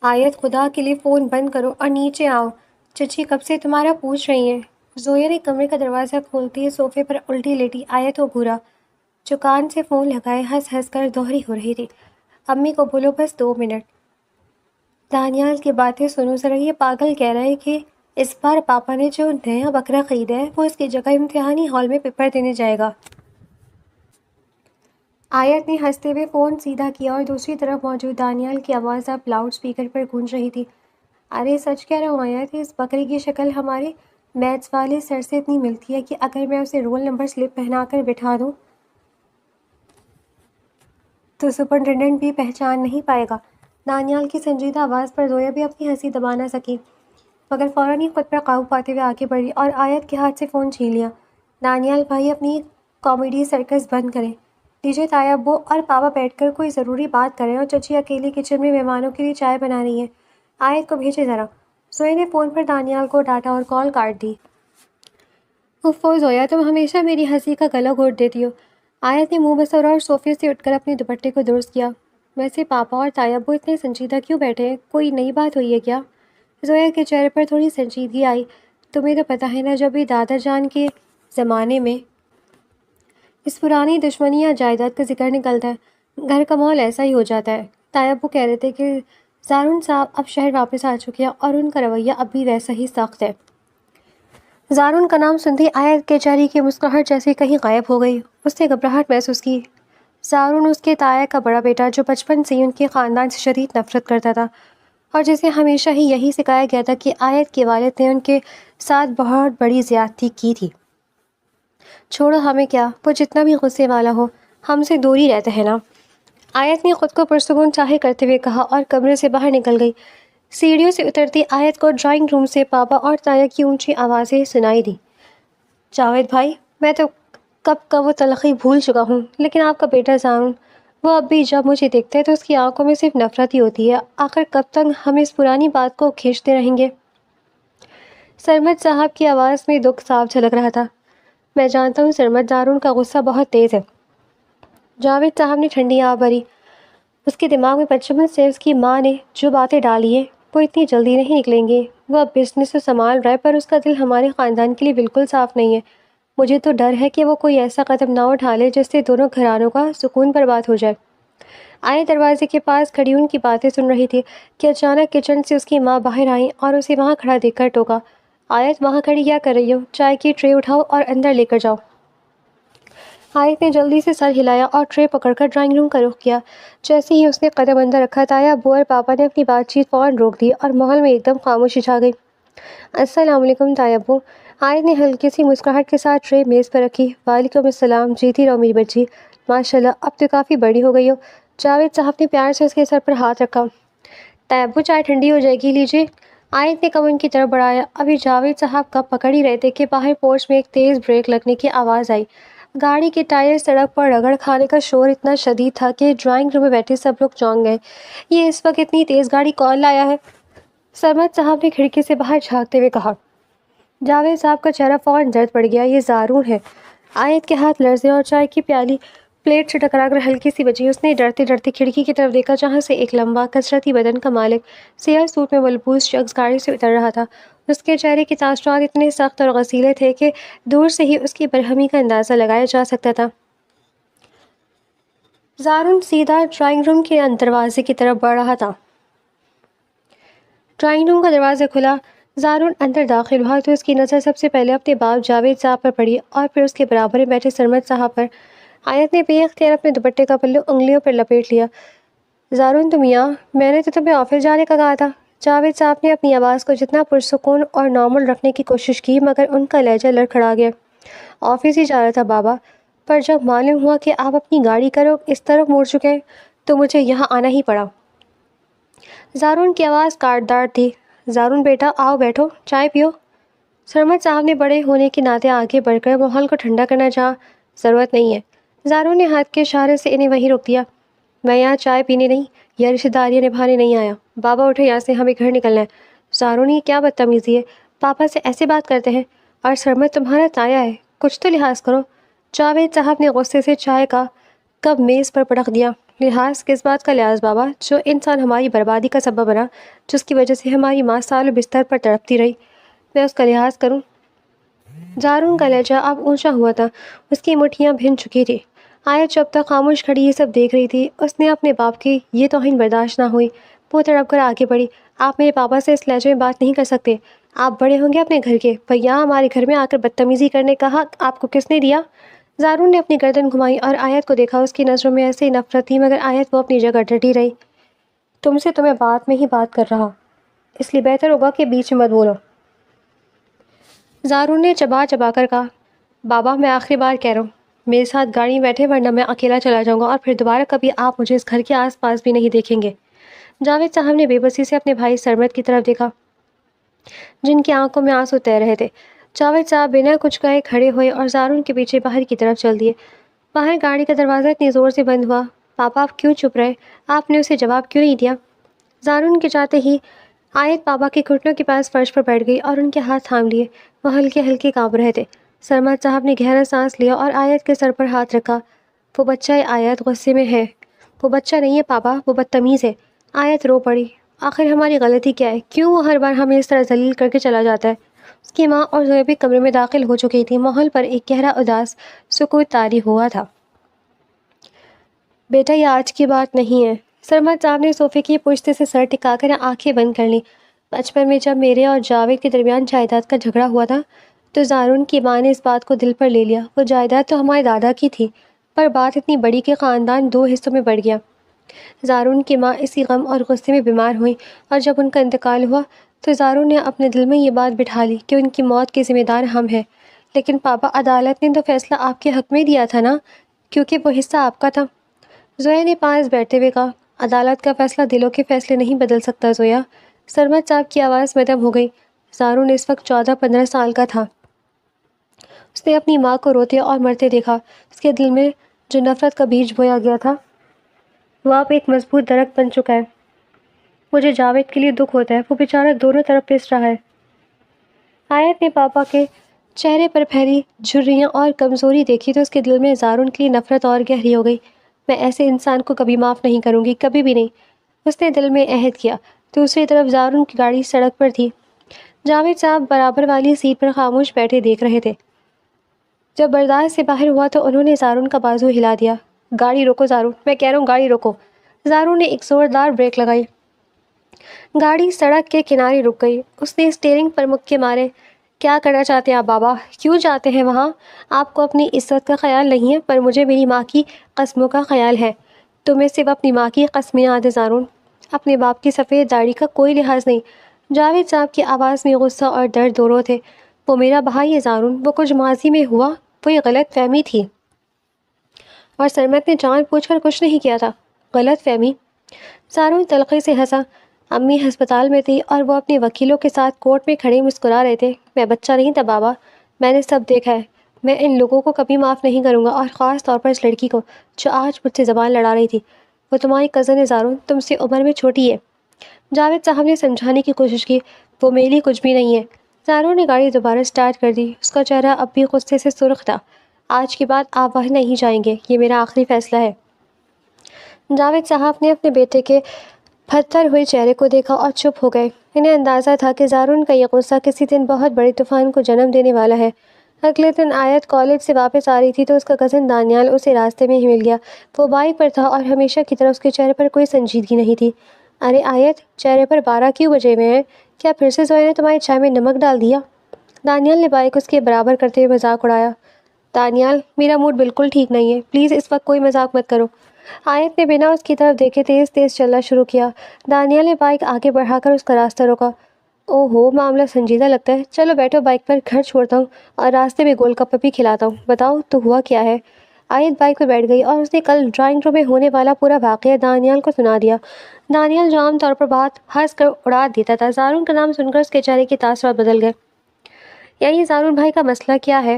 آیت خدا کے لیے فون بند کرو اور نیچے آؤ، چچی کب سے تمہارا پوچھ رہی ہیں۔ زویا نے کمرے کا دروازہ کھولتے ہی صوفے پر الٹی لیٹی آیت کو گھورا جو کان سے فون لگائے ہنس ہنس کر دوہری ہو رہی تھی۔ امی کو بولو بس 2 منٹ۔ دانیال کی باتیں سنو ذرا، یہ پاگل کہہ رہا ہے کہ اس بار پاپا نے جو نیا بکرا خریدا ہے وہ اس کی جگہ امتحانی ہال میں پیپر دینے جائے گا۔ آیت نے ہنستے ہوئے فون سیدھا کیا اور دوسری طرف موجود دانیال کی آواز اب لاؤڈ اسپیکر پر گونج رہی تھی۔ ارے سچ کہہ رہا ہوں آیت، اس بکرے کی شکل ہمارے میتھس والے سر سے اتنی ملتی ہے کہ اگر میں اسے رول نمبر سلپ پہنا کر بٹھا دوں تو سپرنٹینڈنٹ بھی پہچان نہیں پائے گا۔ دانیال کی سنجیدہ آواز پر زویا بھی اپنی ہنسی دبا نہ سکی، مگر فوراً ہی خود پر قابو پاتے ہوئے آگے بڑھی اور آیت کے ہاتھ سے فون چھین لیا۔ دانیال بھائی اپنی کامیڈی سرکس بند کریں، لیجیے تایا ابو اور پاپا بیٹھ کر کوئی ضروری بات کریں اور چچی اکیلے کچن میں مہمانوں کے لیے چائے بنا رہی ہیں، آیت کو بھیجے ذرا۔ زویا نے فون پر دانیال کو ڈانٹا اور کال کاٹ دی۔ اوفو زویا، تم ہمیشہ میری ہنسی کا گلا گھونٹ دیتی ہو۔ آیت نے منہ مسوڑا اور صوفے سے اٹھ کر اپنے دوپٹے کو درست کیا۔ ویسے پاپا اور تایا ابو اتنے سنجیدہ کیوں بیٹھے ہیں؟ کوئی نئی بات ہوئی ہے کیا؟ زویا کے چہرے پر تھوڑی سنجیدگی آئی۔ تمہیں تو پتہ ہے نا، جب بھی دادا جان کے زمانے میں اس پرانی دشمنی یا جائیداد کا ذکر نکلتا ہے، گھر کا ماحول ایسا ہی ہو جاتا ہے۔ تایا ابو کہہ رہے تھے کہ زارون صاحب اب شہر واپس آ چکے ہیں اور ان کا رویہ اب بھی ویسا ہی سخت ہے۔ زارون کا نام سنتے ہی آیت کے چہرے کی مسکراہٹ جیسے کہیں غائب ہو گئی۔ اس نے گھبراہٹ محسوس کی۔ زارون اس کے تایا کا بڑا بیٹا جو بچپن سے ہی ان کے خاندان سے شدید نفرت کرتا تھا اور جسے ہمیشہ ہی یہی سکھایا گیا تھا کہ آیت کے والد نے ان کے ساتھ بہت بڑی زیادتی کی تھی۔ چھوڑو ہمیں کیا، وہ جتنا بھی غصے والا ہو ہم سے دور ہی رہتا ہے نا، آیت نے خود کو پرسکون ظاہر کرتے ہوئے کہا اور کمرے سے باہر نکل گئی۔ سیڑھیوں سے اترتی آیت کو ڈرائنگ روم سے پاپا اور تایا کی اونچی آوازیں سنائی دی۔ جاوید بھائی، میں تو کب کا وہ تلخی بھول چکا ہوں، لیکن آپ کا بیٹا زارون، وہ اب بھی جب مجھے دیکھتا ہے تو اس کی آنکھوں میں صرف نفرت ہی ہوتی ہے۔ آخر کب تک ہم اس پرانی بات کو کھینچتے رہیں گے؟ سرمد صاحب کی آواز میں دکھ صاف جھلک رہا تھا۔ میں جانتا ہوں سرمد، زارون کا غصہ بہت تیز ہے۔ جاوید صاحب نے ٹھنڈی آہ بھری۔ اس کے دماغ میں بچپن سے اس کی ماں نے جو باتیں ڈالی ہیں وہ اتنی جلدی نہیں نکلیں گی۔ وہ اب بزنس تو سنبھال رہا ہے پر اس کا دل ہمارے خاندان کے لیے بالکل صاف نہیں ہے۔ مجھے تو ڈر ہے کہ وہ کوئی ایسا قدم نہ اٹھا لے جس سے دونوں گھرانوں کا سکون برباد ہو جائے۔ آئے دروازے کے پاس کھڑی ان کی باتیں سن رہی تھی کہ اچانک کچن سے اس کی ماں باہر آئیں اور اسے وہاں کھڑا دیکھ کر ٹوکا، آیت وہاں کھڑی کیا کر رہی ہو؟ چائے کی ٹرے اٹھاؤ اور اندر لے کر جاؤ۔ آیت نے جلدی سے سر ہلایا اور ٹرے پکڑ کر ڈرائنگ روم کا رخ کیا۔ جیسے ہی اس نے قدم اندر رکھا، تایا ابو اور پاپا نے اپنی بات چیت فوراً روک دی اور ماحول میں ایک دم خاموشی چھا گئی۔ السلام علیکم تایا ابو، آیت نے ہلکی سی مسکراہٹ کے ساتھ ٹرے میز پر رکھی۔ وعلیکم السلام، جیتی رہو میری بچی، ماشاء اللہ اب تو کافی بڑی ہو گئی ہو۔ جاوید صاحب نے پیار سے اس کے سر پر ہاتھ رکھا۔ تایا ابو چائے ٹھنڈی ہو جائے گی، لیجیے۔ آیت نے کم ان کی طرف بڑھایا۔ ابھی جاوید صاحب کب پکڑ ہی رہے تھے کہ باہر پورچ میں ایک تیز بریک لگنے کی آواز آئی۔ گاڑی کے ٹائر سڑک پر رگڑ کھانے کا شور اتنا شدید تھا کہ ڈرائنگ روم میں بیٹھے سب لوگ چونک گئے۔ یہ اس وقت اتنی تیز گاڑی کون لایا ہے؟ سرمد صاحب نے کھڑکی سے باہر جھانکتے ہوئے کہا۔ جاوید صاحب کا چہرہ فوراً زرد پڑ گیا۔ یہ زارون ہے۔ آیت کے ہاتھ لرزے اور چائے کی پیالی پلیٹ سے ٹکرا کر ہلکی سی بجی۔ اس نے ڈرتے ڈرتے کھڑکی کی طرف دیکھا جہاں سے ایک لمبا کثرتی بدن کا مالک سیاہ سوٹ میں ملبوس شخص گاڑی سے اتر رہا تھا۔ اس کے چہرے کے تاثرات اتنے سخت اور غصیلے تھے کہ دور سے ہی اس کی برہمی کا اندازہ لگایا جا سکتا تھا۔ زارون سیدھا ڈرائنگ روم کے دروازے کی طرف بڑھ رہا تھا۔ ڈرائنگ روم کا دروازہ کھلا، زارون اندر داخل ہوا تو اس کی نظر سب سے پہلے اپنے باپ جاوید صاحب پر پڑی اور پھر اس کے برابر میں بیٹھے سرمد صاحب پر۔ آیت نے بے اختیار اپنے دوپٹے کا پلو انگلیوں پر لپیٹ لیا۔ زارون تم یہاں؟ میں نے تو تمہیں آفس جانے کا کہا تھا۔ جاوید صاحب نے اپنی آواز کو جتنا پرسکون اور نارمل رکھنے کی کوشش کی مگر ان کا لہجہ لڑکھڑا گیا۔ آفس ہی جا رہا تھا بابا، پر جب معلوم ہوا کہ آپ اپنی گاڑی کا رخ اس طرف موڑ چکے ہیں تو مجھے یہاں آنا ہی پڑا۔ زارون کی آواز کاٹدار تھی۔ زارون بیٹا آؤ بیٹھو، چائے پیو۔ سرمد صاحب نے بڑے ہونے کے ناطے آگے بڑھ کر ماحول کو ٹھنڈا کرنا چاہا۔ ضرورت نہیں ہے، زارون نے ہاتھ کے اشارے سے انہیں وہیں روک دیا۔ میں یہاں چائے پینے نہیں یا رشتہ داریاں نبھانے نہیں آیا۔ بابا اٹھو یہاں سے، ہمیں گھر نکلنا ہے۔ زارون یہ کیا بدتمیزی ہے، پاپا سے ایسے بات کرتے ہیں؟ اور سرمد تمہارا تایا ہے، کچھ تو لحاظ کرو۔ جاوید صاحب نے غصے سے چائے کا کپ میز پر پٹک دیا۔ لحاظ کس بات کا لحاظ بابا؟ جو انسان ہماری بربادی کا سبب بنا، جس کی وجہ سے ہماری ماں سالوں بستر پر تڑپتی رہی، میں اس کا لحاظ کروں؟ زارون کا لہجہ اب اونچا ہوا تھا، اس کی مٹھیاں بھن چکی تھی۔ آیت جب تک خاموش کھڑی یہ سب دیکھ رہی تھی، اس نے اپنے باپ کی یہ توہین برداشت نہ ہوئی، وہ تڑپ کر آگے بڑھی۔ آپ میرے پاپا سے اس لہجے میں بات نہیں کر سکتے، آپ بڑے ہوں گے اپنے گھر کے، پر یہاں ہمارے گھر میں آ کر بدتمیزی کرنے کا حق آپ کو کس نے دیا؟ زارون نے اپنی گردن گھمائی اور آیت کو دیکھا، اس کی نظروں میں ایسے ہی نفرت تھی، مگر آیت وہ اپنی جگہ ڈٹی رہی۔ تم سے تو میں بات میں ہی بات کر رہا، اس لیے بہتر ہوگا کہ بیچ میں مت بولو۔ زارون نے چبا چبا کر کہا، بابا میں آخری بار کہہ رہا ہوں، میرے ساتھ گاڑی میں بیٹھے ورنہ میں اکیلا چلا جاؤں گا اور پھر دوبارہ کبھی آپ مجھے اس گھر کے آس پاس بھی نہیں دیکھیں گے۔ جاوید صاحب نے بے بسی سے اپنے بھائی سرمد کی طرف دیکھا، جن کی آنکھوں میں آنسو تیر رہے تھے۔ جاوید صاحب بنا کچھ کہے کھڑے ہوئے اور زارون کے پیچھے باہر کی طرف چل دیے۔ باہر گاڑی کا دروازہ اتنی زور سے بند ہوا۔ پاپا آپ کیوں چپ رہے؟ آپ نے اسے جواب کیوں نہیں دیا؟ زارون کے جاتے ہی آیت پاپا کے گھٹنوں کے پاس فرش پر بیٹھ گئی اور ان کے ہاتھ تھام لیے، وہ ہلکے ہلکے کانپ رہے تھے۔ سرمد صاحب نے گہرا سانس لیا اور آیت کے سر پر ہاتھ رکھا۔ وہ بچہ ہے آیت، غصے میں ہے۔ وہ بچہ نہیں ہے پاپا، وہ بدتمیز ہے۔ آیت رو پڑی، آخر ہماری غلطی کیا ہے؟ کیوں وہ ہر بار ہمیں اس طرح ذلیل کر کے چلا جاتا ہے؟ اس کی ماں اور زویا بھی کمرے میں داخل ہو چکی تھی۔ ماحول پر ایک گہرا اداس سکوت طاری ہوا تھا۔ بیٹا یہ آج کی بات نہیں ہے۔ سرمد صاحب نے صوفے کی پشت سے سر ٹکا کر آنکھیں بند کر لیں۔ بچپن میں جب میرے اور جاوید کے درمیان جائیداد کا جھگڑا ہوا تھا تو زارون کی ماں نے اس بات کو دل پر لے لیا۔ وہ جائیداد تو ہمارے دادا کی تھی، پر بات اتنی بڑی کہ خاندان 2 حصوں میں بڑھ گیا۔ زارون کی ماں اسی غم اور غصے میں بیمار ہوئی اور جب ان کا انتقال ہوا تو زارون نے اپنے دل میں یہ بات بٹھا لی کہ ان کی موت کے ذمہ دار ہم ہیں۔ لیکن پاپا عدالت نے تو فیصلہ آپ کے حق میں دیا تھا نا، کیونکہ وہ حصہ آپ کا تھا۔ زویا نے پاس بیٹھتے ہوئے کہا، عدالت کا فیصلہ دلوں کے فیصلے نہیں بدل سکتا زویا۔ سرمد صاحب کی آواز مدھم ہو گئی۔ زارون اس وقت 14-15 سال کا تھا۔ اس نے اپنی ماں کو روتے اور مرتے دیکھا۔ اس کے دل میں جو نفرت کا بیج بویا گیا تھا وہ اب ایک مضبوط درخت بن چکا ہے۔ مجھے جاوید کے لیے دکھ ہوتا ہے، وہ بیچارہ دونوں طرف پس رہا ہے۔ آیت نے پاپا کے چہرے پر پھیلی جھریاں اور کمزوری دیکھی تو اس کے دل میں زارون کے لیے نفرت اور گہری ہو گئی۔ میں ایسے انسان کو کبھی معاف نہیں کروں گی، کبھی بھی نہیں، اس نے دل میں عہد کیا۔ دوسری طرف زارون کی گاڑی سڑک پر تھی۔ جاوید صاحب برابر والی سیٹ پر خاموش بیٹھے دیکھ رہے تھے۔ جب برداشت سے باہر ہوا تو انہوں نے زارون کا بازو ہلا دیا۔ گاڑی روکو زارون، میں کہہ رہا ہوں گاڑی روکو۔ زارون نے ایک زوردار بریک لگائی۔ گاڑی سڑک کے کنارے رک گئی۔ اس نے اسٹیئرنگ پر مکے مارے۔ کیا کرنا چاہتے ہیں آپ بابا؟ کیوں جاتے ہیں وہاں؟ آپ کو اپنی عزت کا خیال نہیں ہے، پر مجھے میری ماں کی قسموں کا خیال ہے۔ تمہیں صرف اپنی ماں کی قسمیں یاد ہیں زارون، اپنے باپ کی سفید داڑھی کا کوئی لحاظ نہیں۔ جاوید صاحب کی آواز میں غصہ اور درد دونوں تھے۔ وہ میرا بھائی ہے زارون، وہ کچھ ماضی میں ہوا وہ یہ غلط فہمی تھی، اور سرمد نے جان بوجھ کر کچھ نہیں کیا تھا۔ غلط فہمی؟ زارون تلخی سے ہنسا۔ امی ہسپتال میں تھی اور وہ اپنے وکیلوں کے ساتھ کورٹ میں کھڑے مسکرا رہے تھے۔ میں بچہ نہیں تھا بابا، میں نے سب دیکھا ہے۔ میں ان لوگوں کو کبھی معاف نہیں کروں گا، اور خاص طور پر اس لڑکی کو جو آج مجھ سے زبان لڑا رہی تھی۔ وہ تمہاری کزن ہے زارون، تم سے عمر میں چھوٹی ہے۔ جاوید صاحب نے سمجھانے کی کوشش کی، وہ میرے لیے کچھ بھی نہیں ہے۔ زارون نے گاڑی دوبارہ سٹارٹ کر دی۔ اس کا چہرہ اب بھی غصے سے سرخ تھا۔ آج کے بعد آپ وہاں نہیں جائیں گے، یہ میرا آخری فیصلہ ہے۔ جاوید صاحب نے اپنے بیٹے کے پتھر ہوئے چہرے کو دیکھا اور چپ ہو گئے۔ انہیں اندازہ تھا کہ زارون کا یہ غصہ کسی دن بہت بڑے طوفان کو جنم دینے والا ہے۔ اگلے دن آیت کالج سے واپس آ رہی تھی تو اس کا کزن دانیال اسے راستے میں ہی مل گیا۔ وہ بائک پر تھا اور ہمیشہ کی طرح اس کے چہرے پر کوئی سنجیدگی نہیں تھی۔ ارے آیت، چہرے پر 12 کیوں بجے ہوئے ہیں؟ کیا پھر سے زویا نے تمہاری چائے میں نمک ڈال دیا؟ دانیال نے بائک اس کے برابر کرتے ہوئے مذاق اڑایا۔ دانیال، میرا موڈ بالکل ٹھیک نہیں ہے، پلیز اس وقت کوئی مذاق مت کرو۔ آیت نے بنا اس کی طرف دیکھے تیز تیز چلنا شروع کیا۔ دانیال نے بائک آگے بڑھا کر اس کا راستہ روکا۔ او ہو، معاملہ سنجیدہ لگتا ہے، چلو بیٹھو بائک پر، گھر چھوڑتا ہوں اور راستے میں گول گپے بھی کھلاتا ہوں۔ بتاؤ تو ہوا کیا ہے؟ آیت بائک پہ بیٹھ گئی اور اس نے کل ڈرائنگ روم میں ہونے والا پورا واقعہ دانیال کو سنا دیا۔ دانیال جو عام طور پر بات ہنس کر اڑا دیتا تھا، زارون کا نام سن کر اس کے چہرے کے تاثرات بدل گئے۔ یعنی زارون بھائی کا مسئلہ کیا ہے؟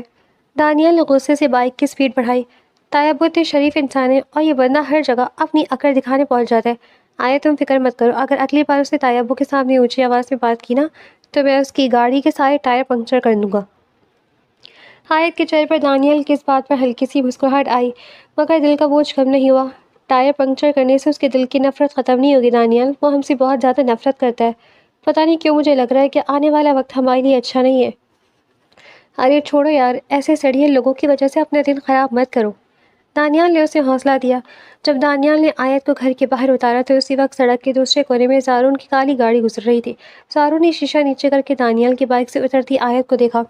دانیال نے غصے سے بائک کی سپیڈ بڑھائی۔ طیب اتنے شریف انسان ہے اور یہ بندہ ہر جگہ اپنی اکڑ دکھانے پہنچ جاتا ہے۔ آیت تم فکر مت کرو، اگر اگلی بار اس نے طیبو کے سامنے اونچی آواز میں بات کی نا تو میں اس کی گاڑی کے سارے ٹائر پنکچر کر دوں گا۔ آیت کے چہرے پر دانیال کی اس بات پر ہلکی سی مسکراہٹ آئی، مگر دل کا بوجھ کم نہیں ہوا۔ ٹائر پنکچر کرنے سے اس کے دل کی نفرت ختم نہیں ہوگی دانیال، وہ ہم سے بہت زیادہ نفرت کرتا ہے۔ پتہ نہیں کیوں مجھے لگ رہا ہے کہ آنے والا وقت ہمارے لیے اچھا نہیں ہے۔ ارے چھوڑو یار، ایسے سڑیے لوگوں کی وجہ سے اپنا دن خراب مت کرو، دانیال نے اسے حوصلہ دیا۔ جب دانیال نے آیت کو گھر کے باہر اتارا تو اسی وقت سڑک کے دوسرے کونے میں زارون کی کالی گاڑی گزر رہی تھی۔ زارون نے شیشہ نیچے کر کے دانیال کی بائک سے اترتی آیت کو دیکھا۔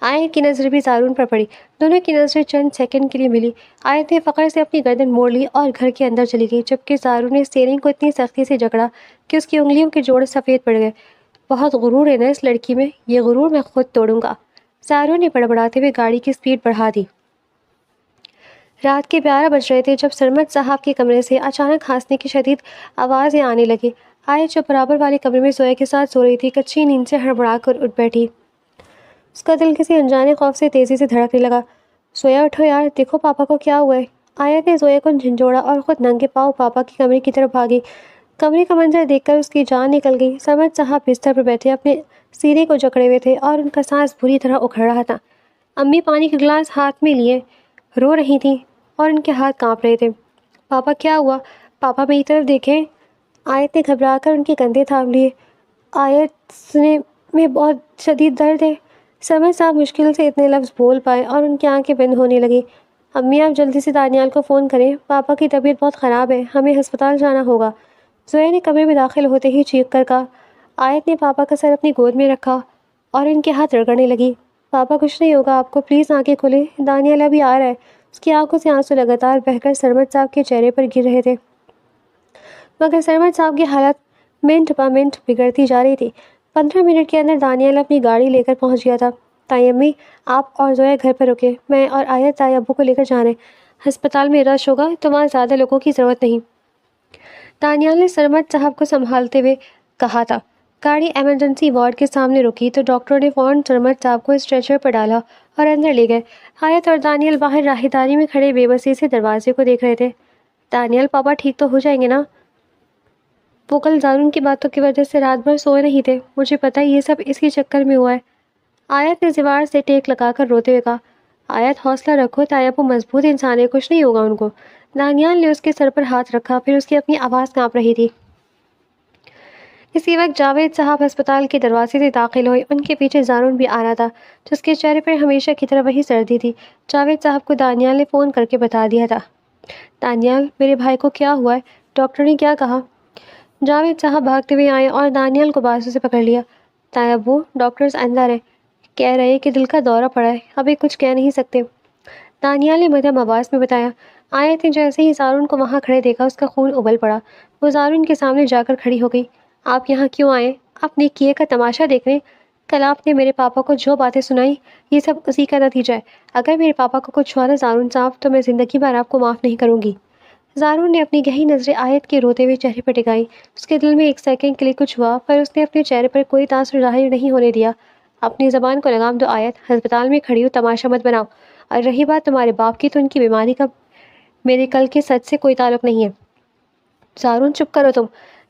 آیت کی نظر بھی زارون پر پڑی، دونوں کی نظریں چند سیکنڈ کے لیے ملی۔ آیت نے فخر سے اپنی گردن موڑ لی اور گھر کے اندر چلی گئی، جبکہ زارون نے اسٹیئرنگ کو اتنی سختی سے جکڑا کہ اس کی انگلیوں کے جوڑے سفید پڑ گئے۔ بہت غرور ہے نا اس لڑکی میں، یہ غرور میں خود توڑوں گا، زارون نے بڑبڑاتے ہوئے گاڑی کی سپیڈ بڑھا دی۔ رات کے 11 بج رہے تھے جب سرمد صاحب کے کمرے سے اچانک ہانسنے کی شدید آوازیں آنے لگی۔ آیت جو برابر والے کمرے میں زویا کے ساتھ سو رہی تھی، کچی نیند سے ہڑبڑا کر اٹھ بیٹھی۔ اس کا دل کسی انجانے خوف سے تیزی سے دھڑکنے لگا۔ زویا اٹھو یار، دیکھو پاپا کو کیا ہوا ہے۔ آیت نے زویا کو جھنجھوڑا اور خود ننگے پاؤں پاپا کے کمرے کی طرف بھاگی۔ کمرے کا منظر دیکھ کر اس کی جان نکل گئی۔ سرمد صاحب بستر پر بیٹھے اپنے سینے کو جکڑے ہوئے تھے اور ان کا سانس بری طرح اکھڑ رہا تھا۔ امی پانی کا گلاس ہاتھ میں لیے رو رہی تھیں اور ان کے ہاتھ کانپ رہے تھے۔ پاپا کیا ہوا؟ پاپا میری طرف دیکھیں۔ آیت نے گھبرا کر ان کے کندھے تھام لیے۔ آیت میں بہت شدید درد ہے۔ سرمد صاحب مشکل سے اتنے لفظ بول پائے اور ان کی آنکھیں بند ہونے لگیں۔ امی آپ جلدی سے دانیال کو فون کریں، پاپا کی طبیعت بہت خراب ہے، ہمیں ہسپتال جانا ہوگا، زویا نے کمرے میں داخل ہوتے ہی چیخ کر کہا۔ آیت نے پاپا کا سر اپنی گود میں رکھا اور ان کے ہاتھ رگڑنے لگی۔ پاپا کچھ نہیں ہوگا آپ کو، پلیز آنکھیں کھولیں، دانیال ابھی آ رہا ہے۔ اس کی آنکھوں سے آنسو لگاتار بہہ کر سرمد صاحب کے چہرے پر گر رہے تھے، مگر سرمد صاحب کی حالت منٹ بہ منٹ بگڑتی جا رہی تھی۔ 15 منٹ کے اندر دانیال اپنی گاڑی لے کر پہنچ گیا تھا۔ تائی امی آپ اور زویا گھر پر رکے، میں اور آیت تائی ابو کو لے کر جا رہے ہیں، ہسپتال میں رش ہوگا تو وہاں زیادہ لوگوں کی ضرورت نہیں، دانیال نے سرمد صاحب کو سنبھالتے ہوئے کہا تھا۔ گاڑی ایمرجنسی وارڈ کے سامنے رکی تو ڈاکٹر نے فوراً سرمد صاحب کو اسٹریچر پر ڈالا اور اندر لے گئے۔ آیت اور دانیال باہر راہداری میں کھڑے بے بسی سے دروازے کو دیکھ رہے تھے۔ دانیال پاپا ٹھیک تو ہو جائیں گے نا؟ وہ کل زارون کی باتوں کی وجہ سے رات بھر سوئے نہیں تھے، مجھے پتہ یہ سب اسی چکر میں ہوا ہے، آیت نے زوار سے ٹیک لگا کر روتے ہوئے کہا۔ آیت حوصلہ رکھو، تایا وہ مضبوط انسان ہے، کچھ نہیں ہوگا ان کو، دانیال نے اس کے سر پر ہاتھ رکھا، پھر اس کی اپنی آواز کانپ رہی تھی۔ اسی وقت جاوید صاحب ہسپتال کے دروازے سے داخل ہوئے، ان کے پیچھے زارون بھی آ رہا تھا جس کے چہرے پر ہمیشہ کی طرح وہی سردی تھی۔ جاوید صاحب کو دانیال نے فون کر کے بتا دیا تھا۔ دانیال میرے بھائی کو کیا ہوا ہے؟ ڈاکٹر نے کیا کہا؟ جاوید صاحب بھاگتے ہوئے آئے اور دانیال کو بازو سے پکڑ لیا۔ تائی ابو ڈاکٹرز اندر ہیں، کہہ رہے کہ دل کا دورہ پڑا ہے، ابھی کچھ کہہ نہیں سکتے، دانیال نے مدھم آواز میں بتایا۔ آیت نے جیسے ہی زارون کو وہاں کھڑے دیکھا اس کا خون ابل پڑا، وہ زارون کے سامنے جا کر کھڑی ہو گئی۔ آپ یہاں کیوں آئے؟ اپنے کیے کا تماشا دیکھنے؟ کل آپ نے میرے پاپا کو جو باتیں سنائی یہ سب اسی کا نتیجہ ہے، اگر میرے پاپا کو کچھ ہوا نا زارون صاحب تو میں زندگی بھر آپ کو معاف نہیں کروں گی۔ زارون نے اپنی گہری نظریں آیت کے روتے ہوئے چہرے پر ٹکائی، اس کے دل میں ایک سیکنڈ کے لیے کچھ ہوا پر اس نے اپنے چہرے پر کوئی تاثر ظاہر نہیں ہونے دیا۔ اپنی زبان کو لگام دو آیت، ہسپتال میں کھڑی ہو تماشا مت بناؤ، اور رہی بات تمہارے باپ کی تو ان کی بیماری کا میرے کل کے سچ سے کوئی تعلق نہیں ہے۔ زارون چپ کرو تم،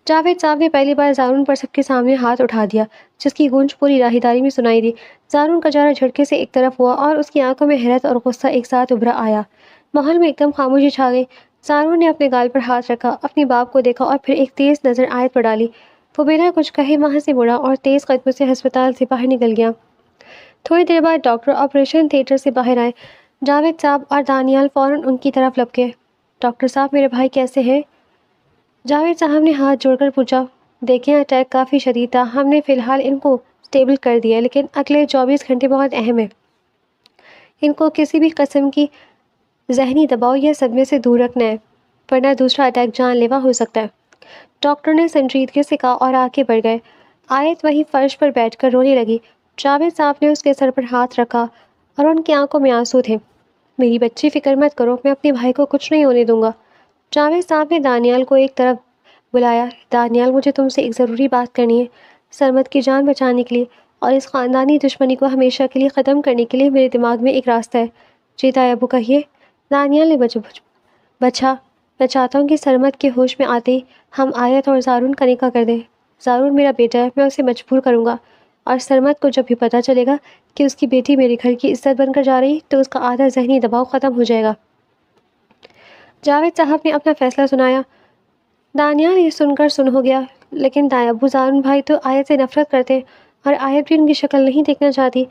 جاوید صاحب نے پہلی بار زارون پر سب کے سامنے ہاتھ اٹھا دیا جس کی گونج پوری راہداری میں سنائی دی۔ زارون کا چہرہ جھٹکے سے ایک طرف ہوا اور اس کی آنکھوں میں حیرت اور غصہ ایک ساتھ ابھرا آیا، ماحول میں ایک دم خاموشی چھا گئی۔ زارون نے اپنے گال پر ہاتھ رکھا، اپنے باپ کو دیکھا اور پھر ایک تیز نظر آیت پر ڈالی۔ وہ بنا کچھ کہے وہاں سے مڑا اور تیز قدموں سے ہسپتال سے باہر نکل گیا۔ تھوڑی دیر بعد ڈاکٹر آپریشن تھیٹر سے باہر آئے، جاوید صاحب اور دانیال فوراً ان کی طرف لپکے۔ ڈاکٹر صاحب میرے بھائی کیسے ہیں؟ جاوید صاحب نے ہاتھ جوڑ کر پوچھا۔ دیکھیں اٹیک کافی شدید تھا، ہم نے فی الحال ان کو اسٹیبل کر دیا ہے، لیکن اگلے 24 گھنٹے بہت اہم ہیں، ان کو کسی بھی قسم کی ذہنی دباؤ یا صدمے سے دور رکھنا ہے، ورنہ دوسرا اٹیک جان لیوا ہو سکتا ہے، ڈاکٹر نے سنجیدگی سے کہا اور آگے بڑھ گئے۔ آیت وہیں فرش پر بیٹھ کر رونے لگی۔ جاوید صاحب نے اس کے سر پر ہاتھ رکھا اور ان کی آنکھوں میں آنسو تھے۔ میری بچی فکر مت کرو، میں اپنے بھائی کو کچھ نہیں ہونے دوں گا۔ جاوید صاحب نے دانیال کو ایک طرف بلایا۔ دانیال مجھے تم سے ایک ضروری بات کرنی ہے، سرمد کی جان بچانے کے لیے اور اس خاندانی دشمنی کو ہمیشہ کے لیے ختم کرنے کے لیے میرے دماغ میں ایک راستہ ہے۔ جی تائی ابو کہیے، دانیال نے میں چاہتا ہوں کہ سرمد کے ہوش میں آتے ہی ہم آیت اور زارون کا نکاح کر دیں۔ زارون میرا بیٹا ہے، میں اسے مجبور کروں گا، اور سرمد کو جب بھی پتہ چلے گا کہ اس کی بیٹی میرے گھر کی عزت بن کر جا رہی تو اس کا آدھا ذہنی دباؤ ختم ہو جائے گا۔ جاوید صاحب نے اپنا فیصلہ سنایا۔ دانیال یہ سن کر سن ہو گیا، لیکن دائی ابو زارون بھائی تو آیت سے نفرت کرتے اور آیت بھی ان کی شکل نہیں دیکھنا چاہتی۔